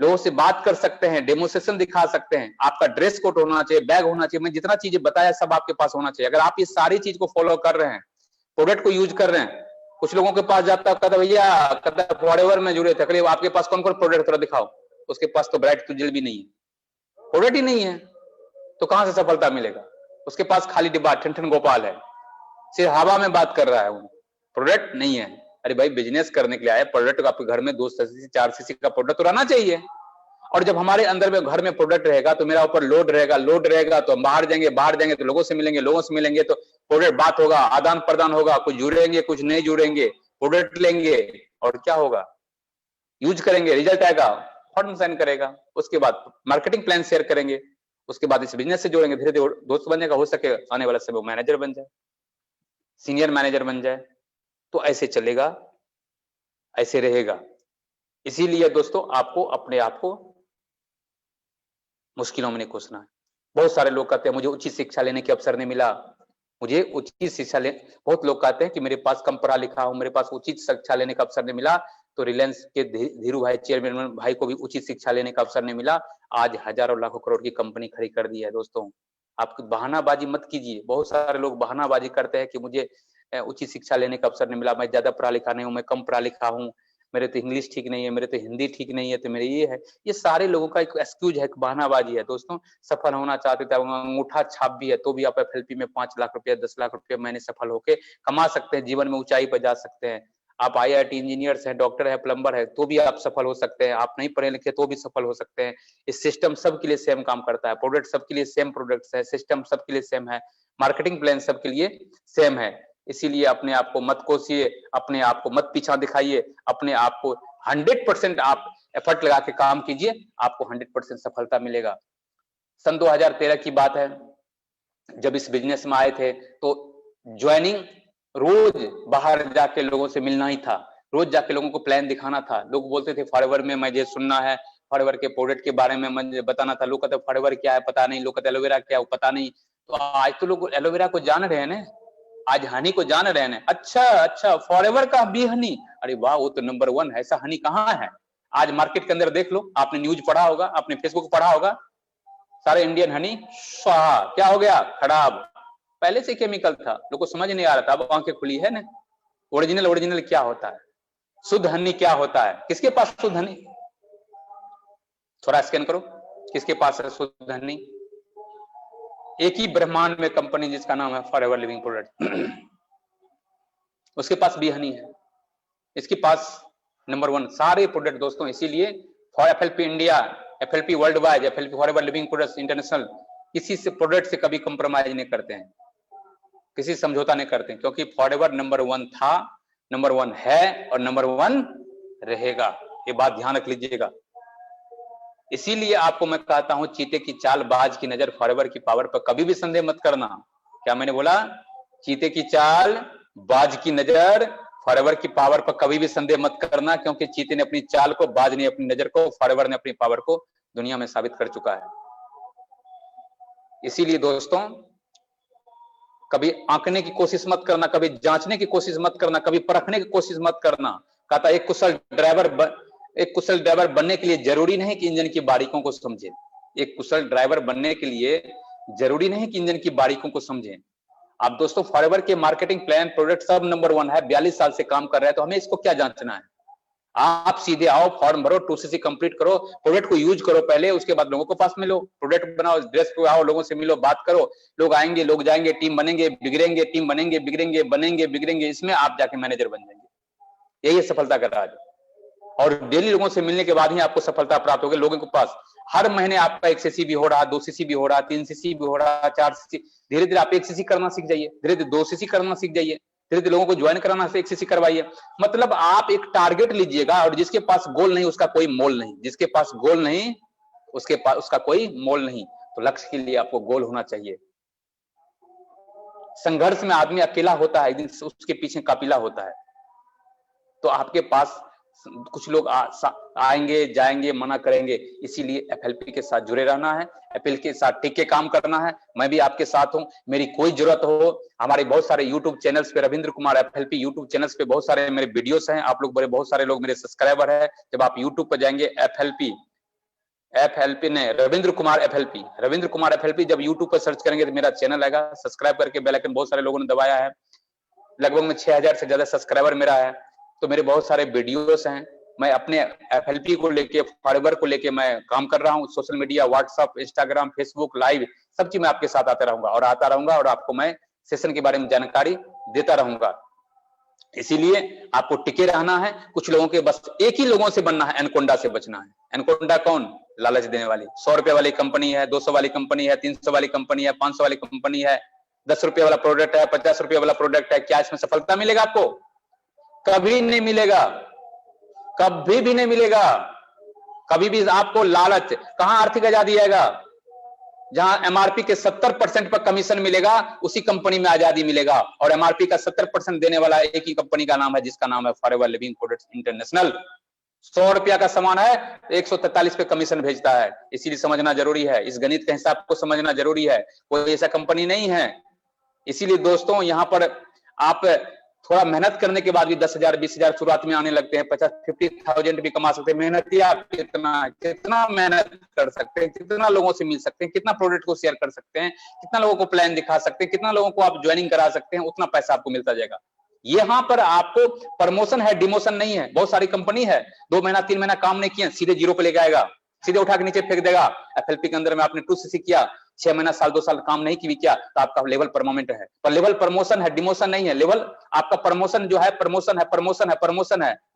लोगों से बात कर सकते हैं, डेमोस्ट्रेशन दिखा सकते हैं। आपका ड्रेस कोड होना चाहिए, बैग होना चाहिए, मैं जितना चीजें बताया सब आपके पास होना चाहिए। अगर आप ये सारी चीज को फॉलो कर रहे हैं, प्रोडक्ट को यूज कर रहे हैं, कुछ लोगों के पास जाता कहता भैया कहता फॉरएवर में जुड़े थे, करीब आपके पास कौन कौन प्रोडक्ट थोड़ा दिखाओ, उसके पास तो ब्राइट तुझिल भी नहीं है, प्रोडक्ट ही नहीं है, तो कहां से सफलता मिलेगा? उसके पास खाली डिब्बा ठन गोपाल है, सिर्फ हवा में बात कर रहा है, वो प्रोडक्ट नहीं है। अरे भाई बिजनेस करने के लिए आए, प्रोडक्ट आपके घर में 2 सीसी 4 सीसी का प्रोडक्ट तो रहना चाहिए। और जब हमारे अंदर में घर में प्रोडक्ट रहेगा तो मेरा ऊपर लोड रहेगा तो हम बाहर जाएंगे तो लोगों से मिलेंगे तो प्रोडक्ट बात होगा, आदान प्रदान होगा, कुछ जुड़ेंगे कुछ नहीं जुड़ेंगे, प्रोडक्ट लेंगे और क्या होगा, यूज करेंगे, रिजल्ट आएगा, फॉर्म साइन करेगा, उसके बाद मार्केटिंग प्लान शेयर करेंगे, उसके बाद इस बिजनेस से जोड़ेंगे, धीरे धीरे दोस्त बनने का, हो सके आने वाला समय मैनेजर बन जाए, सीनियर मैनेजर बन जाए, तो ऐसे चलेगा, ऐसे रहेगा। इसीलिए दोस्तों आपको अपने आप को मुश्किलों में नहीं घुसना है। बहुत सारे लोग कहते हैं मुझे उचित शिक्षा लेने के अवसर नहीं मिला, मुझे उचित शिक्षा ले, बहुत लोग कहते हैं कि मेरे पास कम पढ़ा लिखा हूं, मेरे पास उचित शिक्षा लेने का अवसर नहीं मिला। तो रिलायंस के धीरू भाई चेयरमैन भाई को भी उचित शिक्षा लेने का अवसर नहीं मिला, आज हजारों लाखों करोड़ की कंपनी खड़ी कर दी है। दोस्तों आप बहानाबाजी मत कीजिए, बहुत सारे लोग बहानाबाजी करते हैं कि मुझे उचित शिक्षा लेने का अवसर नहीं मिला, मैं ज्यादा पढ़ा लिखा नहीं हूँ, मैं कम पढ़ा लिखा हूँ, मेरे तो इंग्लिश ठीक नहीं है, मेरे तो हिंदी ठीक नहीं है, तो मेरे ये है। ये सारे लोगों का एक एक्सक्यूज है, एक बहानाबाजी है। दोस्तों सफल होना चाहते थे, अंगूठा छाप भी है तो भी आप एफएलपी में 5 लाख रुपया 10 लाख रुपया महीने सफल होके कमा सकते हैं, जीवन में ऊंचाई पर जा सकते हैं। आप आईआईटी इंजीनियर्स हैं, डॉक्टर है, प्लम्बर है, तो भी आप सफल हो सकते हैं। आप नहीं पढ़े लिखे तो भी सफल हो सकते हैं। इस सिस्टम सबके लिए सेम काम करता है, प्रोडक्ट सबके लिए सेम प्रोडक्ट्स है, सिस्टम सबके लिए सेम है, मार्केटिंग प्लान सबके लिए सेम है। इसीलिए अपने आप को मत कोसिए, अपने आप को मत पीछा दिखाइए, अपने आप को 100% आप एफर्ट लगा के काम कीजिए, आपको 100% सफलता मिलेगा। सन 2013 की बात है, जब इस बिजनेस में आए थे तो ज्वाइनिंग रोज बाहर जाके लोगों से मिलना ही था, रोज जाके लोगों को प्लान दिखाना था। लोग बोलते थे फॉरएवर में मुझे सुनना है, फॉरएवर के प्रोडक्ट के बारे में मुझे बताना था। लोग कहते फॉरएवर क्या है पता नहीं, लोग कहते एलोवेरा क्या है पता नहीं। तो आज तो लोग एलोवेरा को जान रहे हैं ना, आज हनी को जान रहे हैं। अच्छा फॉरएवर का भी हनी, अरे वाह वो तो नंबर 1 है, ऐसा हनी कहाँ है? आज मार्केट के अंदर देख लो, आपने न्यूज पढ़ा होगा, आपने फेसबुक पढ़ा होगा, सारे इंडियन हनी स्वाहा, क्या हो गया? खराब। पहले से केमिकल था, लोग को समझ नहीं आ रहा था, अब आंखें खुली है ना। ओरिजिनल क्या होता है, शुद्ध हनी क्या होता है, किसके पास शुद्ध हनी? थोड़ा स्कैन करो, किसके पास है शुद्ध हनी? एक ही ब्रह्मांड में कंपनी जिसका नाम है फॉरएवर लिविंग प्रोडक्ट, उसके पास भी हनी है, इसके पास नंबर 1 सारे प्रोडक्ट। दोस्तों इसीलिए for FLP India, FLP world wide, FLP forever living products international किसी से प्रोडक्ट से कभी कंप्रोमाइज नहीं करते हैं, किसी समझौता नहीं करते हैं, क्योंकि फॉरएवर नंबर 1 था, नंबर 1 है और नंबर 1 रहेगा। ये बात ध्यान रख लीजिएगा। इसीलिए आपको मैं कहता हूं, चीते की चाल बाज की नजर, फॉरएवर की पावर पर कभी भी संदेह मत करना। क्या मैंने बोला? चीते की चाल बाज की नजर, फॉरएवर की पावर पर कभी भी संदेह मत करना, क्योंकि चीते ने अपनी चाल को, बाज ने अपनी नजर को, फॉरएवर ने अपनी पावर को दुनिया में साबित कर चुका है। इसीलिए दोस्तों कभी आंकने की कोशिश मत करना, कभी जांचने की कोशिश मत करना, कभी परखने की कोशिश मत करना। कहता एक कुशल ड्राइवर बनने के लिए जरूरी नहीं कि इंजन की बारीकों को समझे। एक कुशल ड्राइवर बनने के लिए जरूरी नहीं कि इंजन की बारीकों को समझें। आप दोस्तों फॉरएवर के मार्केटिंग प्लान, प्रोडक्ट सब नंबर 1 है, 42 साल से काम कर रहे हैं, तो हमें इसको क्या जांचना है? आप सीधे आओ, फॉर्म भरो, 2cc कंप्लीट करो, प्रोडक्ट को यूज करो पहले, उसके बाद लोगों को पास मिलो, प्रोडक्ट बनाओ, ड्रेस पे आओ, लोगों से मिलो, बात करो, लोग आएंगे, लोग जाएंगे, टीम बनेंगे, बिगड़ेंगे, टीम बनेंगे, बिगड़ेंगे, बनेंगे, इसमें आप जाके मैनेजर बन जाएंगे। यही है सफलता का राज। और डेली लोगों से मिलने के बाद ही आपको सफलता प्राप्त होगी। लोगों के पास हर महीने आपका 1 cc भी हो रहा, 2 cc भी हो रहा, 3 cc भी हो रहा, 4 cc, धीरे धीरे आप 1 cc करना सीख जाइए, धीरे धीरे 2 cc करना सीख जाइए, धीरे धीरे लोगों को ज्वाइन कराना है, 1 सीसी करवाइए। मतलब आप एक टारगेट लीजिएगा, और जिसके पास गोल नहीं उसका कोई मोल नहीं, जिसके पास गोल नहीं उसके पास उसका कोई मोल नहीं। तो लक्ष्य के लिए आपको गोल होना चाहिए। संघर्ष में आदमी अकेला होता है, एक दिन उसके पीछे काफिला होता है। तो आपके पास कुछ लोग आएंगे जाएंगे, मना करेंगे, इसीलिए एफएलपी के साथ जुड़े रहना है, एफएलपी के साथ टिक के काम करना है। मैं भी आपके साथ हूं। मेरी कोई जरूरत हो, हमारे बहुत सारे यूट्यूब चैनल्स पे, Ravindra Kumar FLP YouTube channels पे बहुत सारे मेरे वीडियोस हैं। आप लोग बहुत सारे लोग मेरे सब्सक्राइबर है। जब आप यूट्यूब पर जाएंगे एफएलपी ने रविंद्र कुमार एफएलपी जब यूट्यूब पर सर्च करेंगे तो मेरा चैनल आएगा। सब्सक्राइब करके बेल आइकन बहुत सारे लोगों ने दबाया है। लगभग में 6000 से ज्यादा सब्सक्राइबर मेरा है। तो मेरे बहुत सारे वीडियोस हैं। मैं अपने एफएलपी को लेके, फॉरएवर को लेके मैं काम कर रहा हूँ। Social media, WhatsApp, Instagram, Facebook live, सब चीज मैं आपके साथ आता रहूंगा और आपको मैं सेशन के बारे में जानकारी देता रहूंगा। इसीलिए आपको टिके रहना है। कुछ लोगों के बस एक ही लोगों से बनना है, एनकोंडा से बचना है। एनकोंडा कौन? लालच देने वाली। 100 रुपए वाली कंपनी है, 200 वाली कंपनी है, 300 वाली कंपनी है, 500 वाली कंपनी है, 10 रुपए वाला प्रोडक्ट है, 50 रुपए वाला प्रोडक्ट है। क्या इसमें सफलता मिलेगा आपको? कभी नहीं मिलेगा, कभी भी नहीं मिलेगा। कभी भी आपको लालच, कहां आर्थिक आजादी आएगा? जहां एमआरपी के 70% पर कमीशन मिलेगा, उसी कंपनी में आजादी मिलेगा। और एमआरपी का 70% देने वाला एक ही कंपनी का नाम है, जिसका नाम है फॉरएवर लिविंग प्रोडक्ट्स इंटरनेशनल। 100 रुपया का सामान है, 143 पे कमीशन भेजता है। इसीलिए समझना जरूरी है, इस गणित के हिसाब को समझना जरूरी है। कोई ऐसा कंपनी नहीं है। इसीलिए दोस्तों, यहां पर आप थोड़ा मेहनत करने के बाद भी 10,000 20,000 शुरुआत में आने लगते हैं। 50,000 भी कमा सकते हैं। मेहनती आप कितना मेहनत कर सकते हैं, कितना लोगों से मिल सकते हैं, कितना प्रोडक्ट को शेयर कर सकते हैं, कितना लोगों को प्लान दिखा सकते हैं, कितना लोगों को आप ज्वाइनिंग करा सकते हैं, उतना पैसा आपको मिलता जाएगा। यहाँ पर आपको प्रमोशन है, डिमोशन नहीं है। बहुत सारी कंपनी है, 2 महीना 3 महीना काम नहीं किया, सीधे 0 पे लेके आएगा, सीधे उठा के नीचे फेंक देगा। एफएलपी के अंदर में आपने 2 सीसी किया, 6 महीना साल 2 साल काम नहीं किया, तो आपका लेवल परमानेंट है। पर लेवल प्रमोशन है, डिमोशन नहीं है। लेवल आपका प्रमोशन जो है, प्रमोशन है,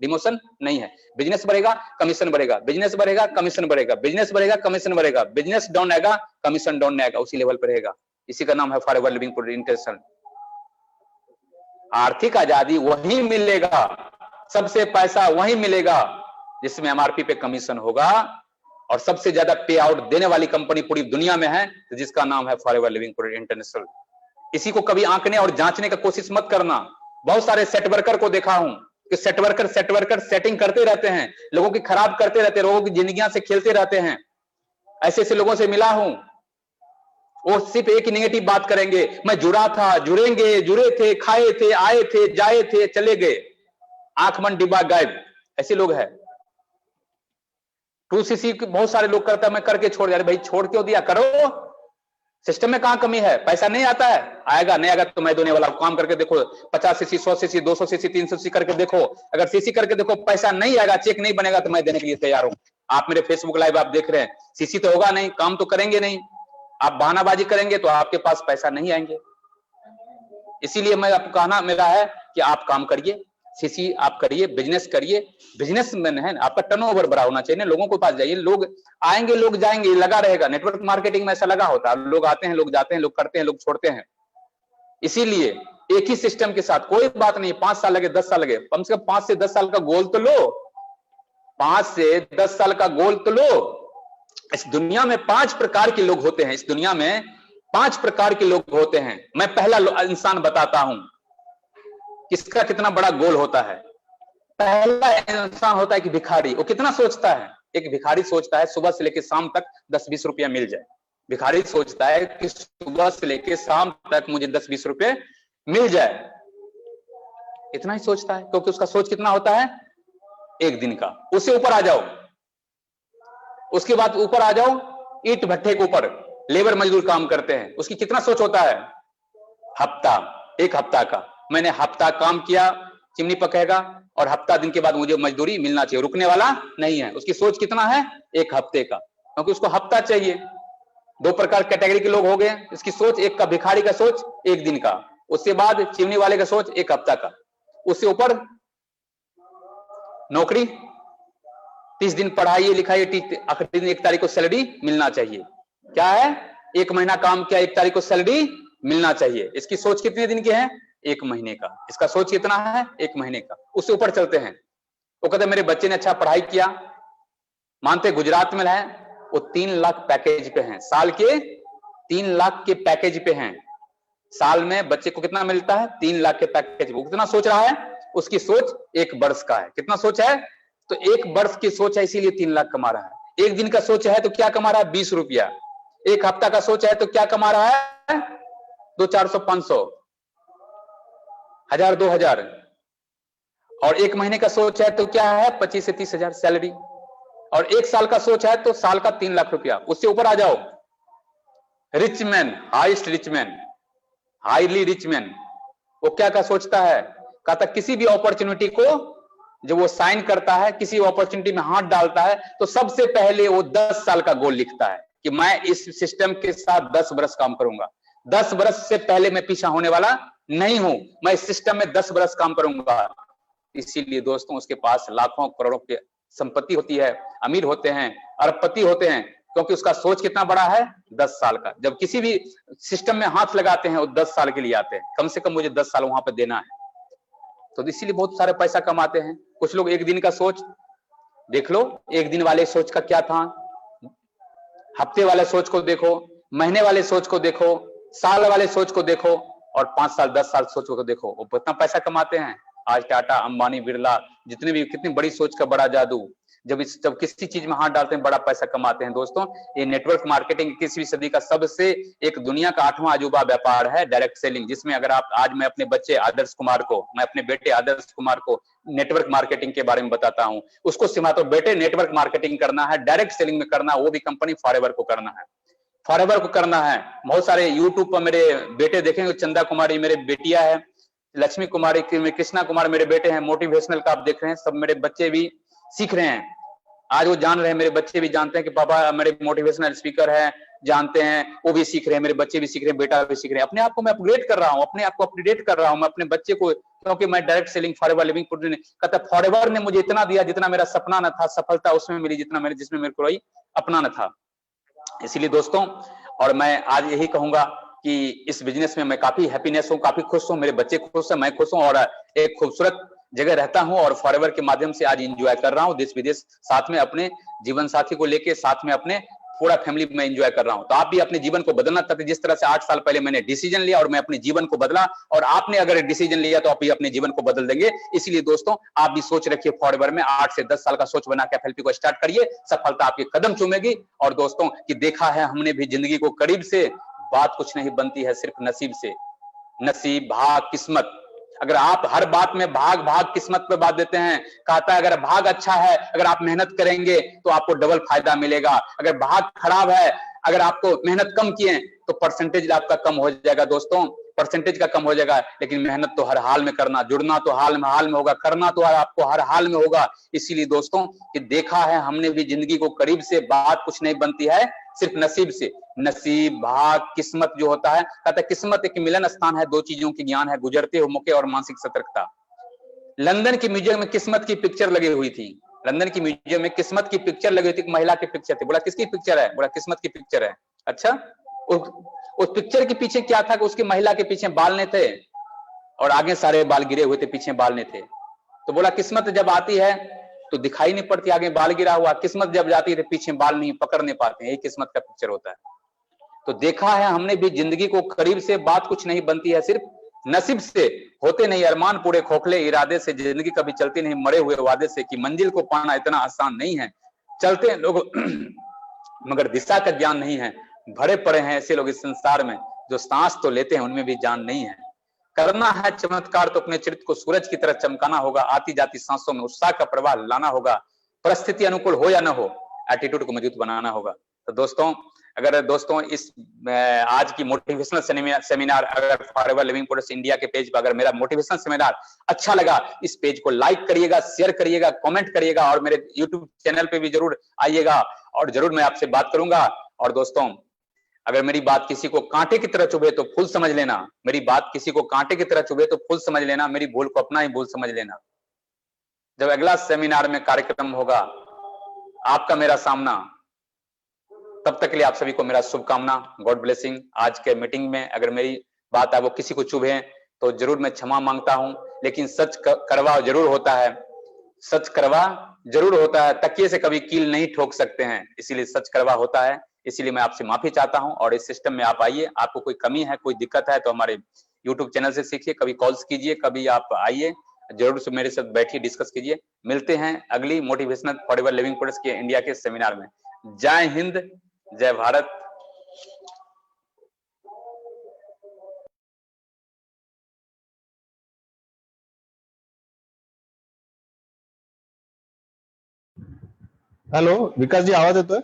डिमोशन नहीं है। बिजनेस बढ़ेगा, कमीशन बढ़ेगा, बिजनेस बढ़ेगा, कमीशन बढ़ेगा, बिजनेस बढ़ेगा, कमीशन बढ़ेगा, बिजनेस डाउन आएगा, कमीशन डाउन नहीं आएगा, उसी लेवल पर रहेगा। इसी का नाम है फॉरएवर लिविंग प्रोडक्ट्स इंटरनेशनल। आर्थिक आजादी वही मिलेगा, सबसे पैसा वही मिलेगा जिसमें एमआरपी पे कमीशन होगा। और सबसे ज्यादा पे आउट देने वाली कंपनी पूरी दुनिया में है, जिसका नाम है फॉरएवर लिविंग प्रोडक्ट्स इंटरनेशनल। इसी को कभी आंकने और जांचने का कोशिश मत करना। बहुत सारे सेट वर्कर को देखा हूं कि सेट वर्कर सेटिंग करते रहते हैं, लोगों की खराब करते रहते हैं, लोगों की जिंदगियां से खेलते रहते हैं। ऐसे ऐसे लोगों से मिला हूं, वो सिर्फ एक ही नेगेटिव बात करेंगे, मैं जुड़ा था, जुड़ेंगे, जुड़े थे, खाए थे, आए थे, जाए थे, चले गए, आंख मन डिब्बा गायब। ऐसे लोग हैं। 2 सीसी बहुत सारे लोग करता है, मैं करके छोड़ दिया। भाई छोड़ क्यों दिया? करो। सिस्टम में कहां कमी है? पैसा नहीं आता है, आएगा नहीं आएगा तो मैं देने वाला। काम करके देखो, 50 सीसी, 100 सीसी, 200 सीसी, 300 सीसी करके देखो। अगर सीसी करके देखो पैसा नहीं आएगा, चेक नहीं बनेगा, तो मैं देने के लिए तैयार हूं। आप मेरे फेसबुक लाइव आप देख रहे हैं, सीसी तो होगा नहीं, काम तो करेंगे नहीं, आप बहानाबाजी करेंगे तो आपके पास पैसा नहीं आएंगे। इसीलिए मैं आपको कहना मेरा है कि आप काम करिए, सीसी आप करिए, बिजनेस करिए। बिजनेसमैन है, आपका टर्नओवर बड़ा होना चाहिए ना। लोगों के पास जाइए, लोग आएंगे, लोग जाएंगे, लगा रहेगा। नेटवर्क मार्केटिंग में ऐसा लगा होता है, लोग आते हैं, लोग जाते हैं, लोग करते हैं, लोग छोड़ते हैं। इसीलिए एक ही सिस्टम के साथ कोई बात नहीं, 5 साल लगे, 10 साल लगे, कम से कम 5 से 10 साल का गोल तो लो। 5 से 10 साल का गोल तो लो। इस दुनिया में 5 प्रकार के लोग होते हैं। इस दुनिया में 5 प्रकार के लोग होते हैं। मैं पहला इंसान बताता हूं किसका कितना बड़ा गोल होता है। पहला इंसान होता है कि भिखारी। वो कितना सोचता है? एक भिखारी सोचता है सुबह से लेकर शाम तक 10-20 रुपया मिल जाए। भिखारी सोचता है कि सुबह से लेकर शाम तक मुझे 10-20 रुपये मिल जाए। इतना ही सोचता है, क्योंकि उसका सोच कितना होता है? एक दिन का। उससे ऊपर आ जाओ, उसके बाद ऊपर आ जाओ, ईंट भट्ठे के ऊपर लेबर मजदूर काम करते हैं, उसकी कितना सोच होता है? हफ्ता, एक हफ्ता का। मैंने हफ्ता काम किया, चिमनी पकेगा, और हफ्ता दिन के बाद मुझे मजदूरी मिलना चाहिए, रुकने वाला नहीं है। उसकी सोच कितना है? एक हफ्ते का, क्योंकि उसको हफ्ता चाहिए। 2 प्रकार कैटेगरी के लोग हो गए। इसकी सोच, एक का भिखारी का सोच 1 दिन का, उसके बाद चिमनी वाले का सोच 1 हफ्ता का, उससे ऊपर नौकरी, 30 दिन पढ़ाइए लिखाइए, आखिरी दिन 1 तारीख को सैलरी मिलना चाहिए। क्या है? 1 महीना काम किया, 1 तारीख को सैलरी मिलना चाहिए। इसकी सोच कितने दिन की है? 1 महीने का। इसका सोच कितना है? 1 महीने का। उससे ऊपर चलते हैं। वो कहते मेरे बच्चे ने अच्छा पढ़ाई किया, मानते गुजरात में है, वो 3 लाख पैकेज पे हैं, साल के 3 लाख के पैकेज पे हैं। साल में बच्चे को कितना मिलता है? 3 लाख के पैकेज। वो कितना सोच रहा है? उसकी सोच 1 वर्ष का है। कितना सोच है? तो 1 वर्ष की सोच है, इसीलिए 3 लाख कमा रहा है। 1 दिन का सोच है तो क्या कमा रहा है? 20 रुपया। 1 हफ्ता का सोच है तो क्या कमा रहा है? 200, 400, 500, 1000, 2000। और 1 महीने का सोच है तो क्या है? 25 से 30 हजार सैलरी। और 1 साल का सोच है तो साल का 3 लाख रुपया। उससे ऊपर आ जाओ, rich man, highest rich man, highly rich man, वो क्या क्या सोचता है? कहता किसी भी अपॉर्चुनिटी को जब वो साइन करता है, किसी अपॉर्चुनिटी में हाथ डालता है, तो सबसे पहले वो 10 साल का गोल लिखता है कि मैं इस सिस्टम के साथ 10 वर्ष काम करूंगा। 10 वर्ष से पहले मैं पीछा होने वाला नहीं हूं, मैं इस सिस्टम में 10 वर्ष काम करूंगा। इसीलिए दोस्तों उसके पास लाखों करोड़ों की संपत्ति होती है, अमीर होते हैं, अरबपति होते हैं, क्योंकि उसका सोच कितना बड़ा है? 10 साल का। जब किसी भी सिस्टम में हाथ लगाते हैं वो 10 साल के लिए आते हैं, कम से कम मुझे 10 साल वहां पे देना है। तो इसीलिए बहुत सारे पैसा कमाते हैं। कुछ लोग 1 दिन का सोच देख लो, 1 दिन वाले सोच का क्या था, हफ्ते वाले सोच को देखो, महीने वाले सोच को देखो, साल वाले सोच को देखो, और 5 साल 10 साल सोच को देखो, वो कितना पैसा कमाते हैं। आज टाटा, अंबानी, बिरला, जितने भी, कितनी बड़ी सोच का बड़ा जादू, जब किसी चीज में हाथ डालते हैं बड़ा पैसा कमाते हैं। दोस्तों ये नेटवर्क मार्केटिंग 21वीं सदी का सबसे एक दुनिया का 8वां अजूबा व्यापार है, डायरेक्ट सेलिंग, जिसमें अगर आप आज मैं अपने बच्चे आदर्श कुमार को, मैं अपने बेटे आदर्श कुमार को नेटवर्क मार्केटिंग के बारे में बताता हूं, उसको सिखाता हूं, बेटे नेटवर्क मार्केटिंग करना है, डायरेक्ट सेलिंग में करना है, वो भी कंपनी फॉरएवर को करना है, फॉरएवर को करना है। बहुत सारे यूट्यूब पर मेरे बेटे देखेंगे, चंदा कुमारी मेरे बेटिया है, लक्ष्मी कुमारी, कृष्णा कुमार मेरे बेटे हैं, मोटिवेशनल का आप देख रहे हैं, सब मेरे बच्चे भी सीख रहे हैं। आज वो जान रहे हैं, मेरे बच्चे भी जानते हैं कि पापा मेरे मोटिवेशनल स्पीकर है, जानते हैं, वो भी सीख रहे हैं, मेरे बच्चे भी सीख रहे हैं, बेटा भी सीख रहे हैं। अपने आप को मैं अपग्रेड कर रहा हूँ, अपने आप को अपडेट कर रहा हूँ मैं अपने बच्चे को, क्योंकि मैं डायरेक्ट सेलिंग फॉरएवर लिविंग कहता फॉरएवर ने मुझे इतना दिया जितना मेरा सपना न था, सफलता उसमें मिली जितना मेरे, जिसमें मेरे को अपना न था। इसीलिए दोस्तों, और मैं आज यही कहूंगा कि इस बिजनेस में मैं काफी हैप्पीनेस हूँ, काफी खुश हूँ, मेरे बच्चे खुश हैं, मैं खुश हूँ, और एक खूबसूरत जगह रहता हूं, और फॉरएवर के माध्यम से आज एंजॉय कर रहा हूं देश विदेश, साथ में अपने जीवन साथी को लेके, साथ में अपने पूरा फैमिली में एंजॉय कर रहा हूं। तो आप भी अपने जीवन को बदलना चाहते, जिस तरह से 8 साल पहले मैंने डिसीजन लिया और मैं अपने जीवन को बदला, और आपने अगर डिसीजन लिया तो आप भी अपने जीवन को बदल देंगे। इसीलिए दोस्तों आप भी सोच रखिए, फॉरएवर में 8 से 10 साल का सोच बना के एफएलपी को स्टार्ट करिए, सफलता आपके कदम चूमेगी। और दोस्तों कि देखा है हमने भी जिंदगी को करीब से, बात कुछ नहीं बनती है सिर्फ नसीब से, नसीब, भाग, किस्मत। अगर आप हर बात में भाग किस्मत पे बात देते हैं, कहता है अगर भाग अच्छा है, अगर आप मेहनत करेंगे तो आपको डबल फायदा मिलेगा। अगर भाग खराब है, अगर आपको मेहनत कम किए तो परसेंटेज आपका कम हो जाएगा। दोस्तों परसेंटेज का कम हो जाएगा, लेकिन मेहनत तो हर हाल में करना, जुड़ना तो हाल में होगा, करना तो आपको हर हाल में होगा। इसीलिए दोस्तों कि देखा है हमने भी जिंदगी को करीब से, बात कुछ नहीं बनती है सिर्फ नसीब से। नसीब, भाग, किस्मत जो होता है, कहता है किस्मत एक मिलन स्थान है, 2 चीजों की ज्ञान है, गुजरते हुए मौके और मानसिक सतर्कता। लंदन के म्यूजियम में किस्मत की पिक्चर लगी हुई थी, लंदन की म्यूजियम में किस्मत की पिक्चर लगी हुई थी, महिला की पिक्चर थी। बोला किसकी पिक्चर है? बोला किस्मत की पिक्चर है। अच्छा, उस पिक्चर के पीछे क्या था कि उसकी महिला के पीछे बाल नहीं थे और आगे सारे बाल गिरे हुए थे, पीछे बाल नहीं थे। तो बोला किस्मत जब आती है तो दिखाई नहीं पड़ती आगे बाल गिरा हुआ, किस्मत जब जाती है पीछे बाल नहीं पकड़ नहीं पाते, यही किस्मत का पिक्चर होता है। तो देखा है हमने भी जिंदगी को करीब से, बात कुछ नहीं बनती है सिर्फ नसीब से, होते नहीं अरमान पूरे खोखले इरादे से, जिंदगी कभी चलती नहीं मरे हुए वादे से, कि मंजिल को पाना इतना आसान नहीं है। चलते हैं लोग मगर दिशा का ज्ञान नहीं है, भरे पड़े हैं ऐसे लोग इस संसार में जो सांस तो लेते हैं उनमें भी जान नहीं है। करना है चमत्कार तो अपने चरित्र को सूरज की तरह चमकाना होगा, आती जाती सांसों में उत्साह का प्रवाह लाना होगा, परिस्थिति अनुकूल हो या ना हो, एटीट्यूड को मजबूत बनाना होगा। तो दोस्तों अगर दोस्तों इस आज की मोटिवेशनल सेमिनार अगर फॉरएवर लिविंग प्रोडक्ट्स इंडिया के पेज पर अगर मेरा मोटिवेशनल सेमिनार अच्छा लगा, इस पेज को लाइक करिएगा, शेयर करिएगा, कमेंट करिएगा, और मेरे यूट्यूब चैनल पे भी जरूर आइएगा और जरूर मैं आपसे बात करूंगा। और दोस्तों अगर मेरी बात किसी को कांटे की तरह चुभे तो फूल समझ लेना, मेरी बात किसी को कांटे की तरह चुभे तो फूल समझ लेना, मेरी भूल को अपना ही भूल समझ लेना। जब अगला सेमिनार में कार्यक्रम होगा आपका मेरा सामना, तब तक के लिए आप सभी को मेरा शुभकामना, गॉड ब्लेसिंग। आज के मीटिंग में अगर मेरी बात है वो किसी को चुभे तो जरूर मैं क्षमा मांगता हूं, लेकिन सच कड़वा जरूर होता है, सच कड़वा जरूर होता है, तकिए से कभी कील नहीं ठोक सकते हैं, इसीलिए सच कड़वा होता है। इसीलिए मैं आपसे माफी चाहता हूं और इस सिस्टम में आप आइए, आपको कोई कमी है, कोई दिक्कत है तो हमारे यूट्यूब चैनल से सीखिए, कभी कॉल्स कीजिए, कभी आप आइए, जरूर से मेरे साथ बैठिए, डिस्कस कीजिए। मिलते हैं अगली मोटिवेशनल फॉरएवर लिविंग प्रोडक्ट्स के इंडिया के सेमिनार में। जय हिंद, जय भारत। हॅलो, विकास जी आवाज येतोय?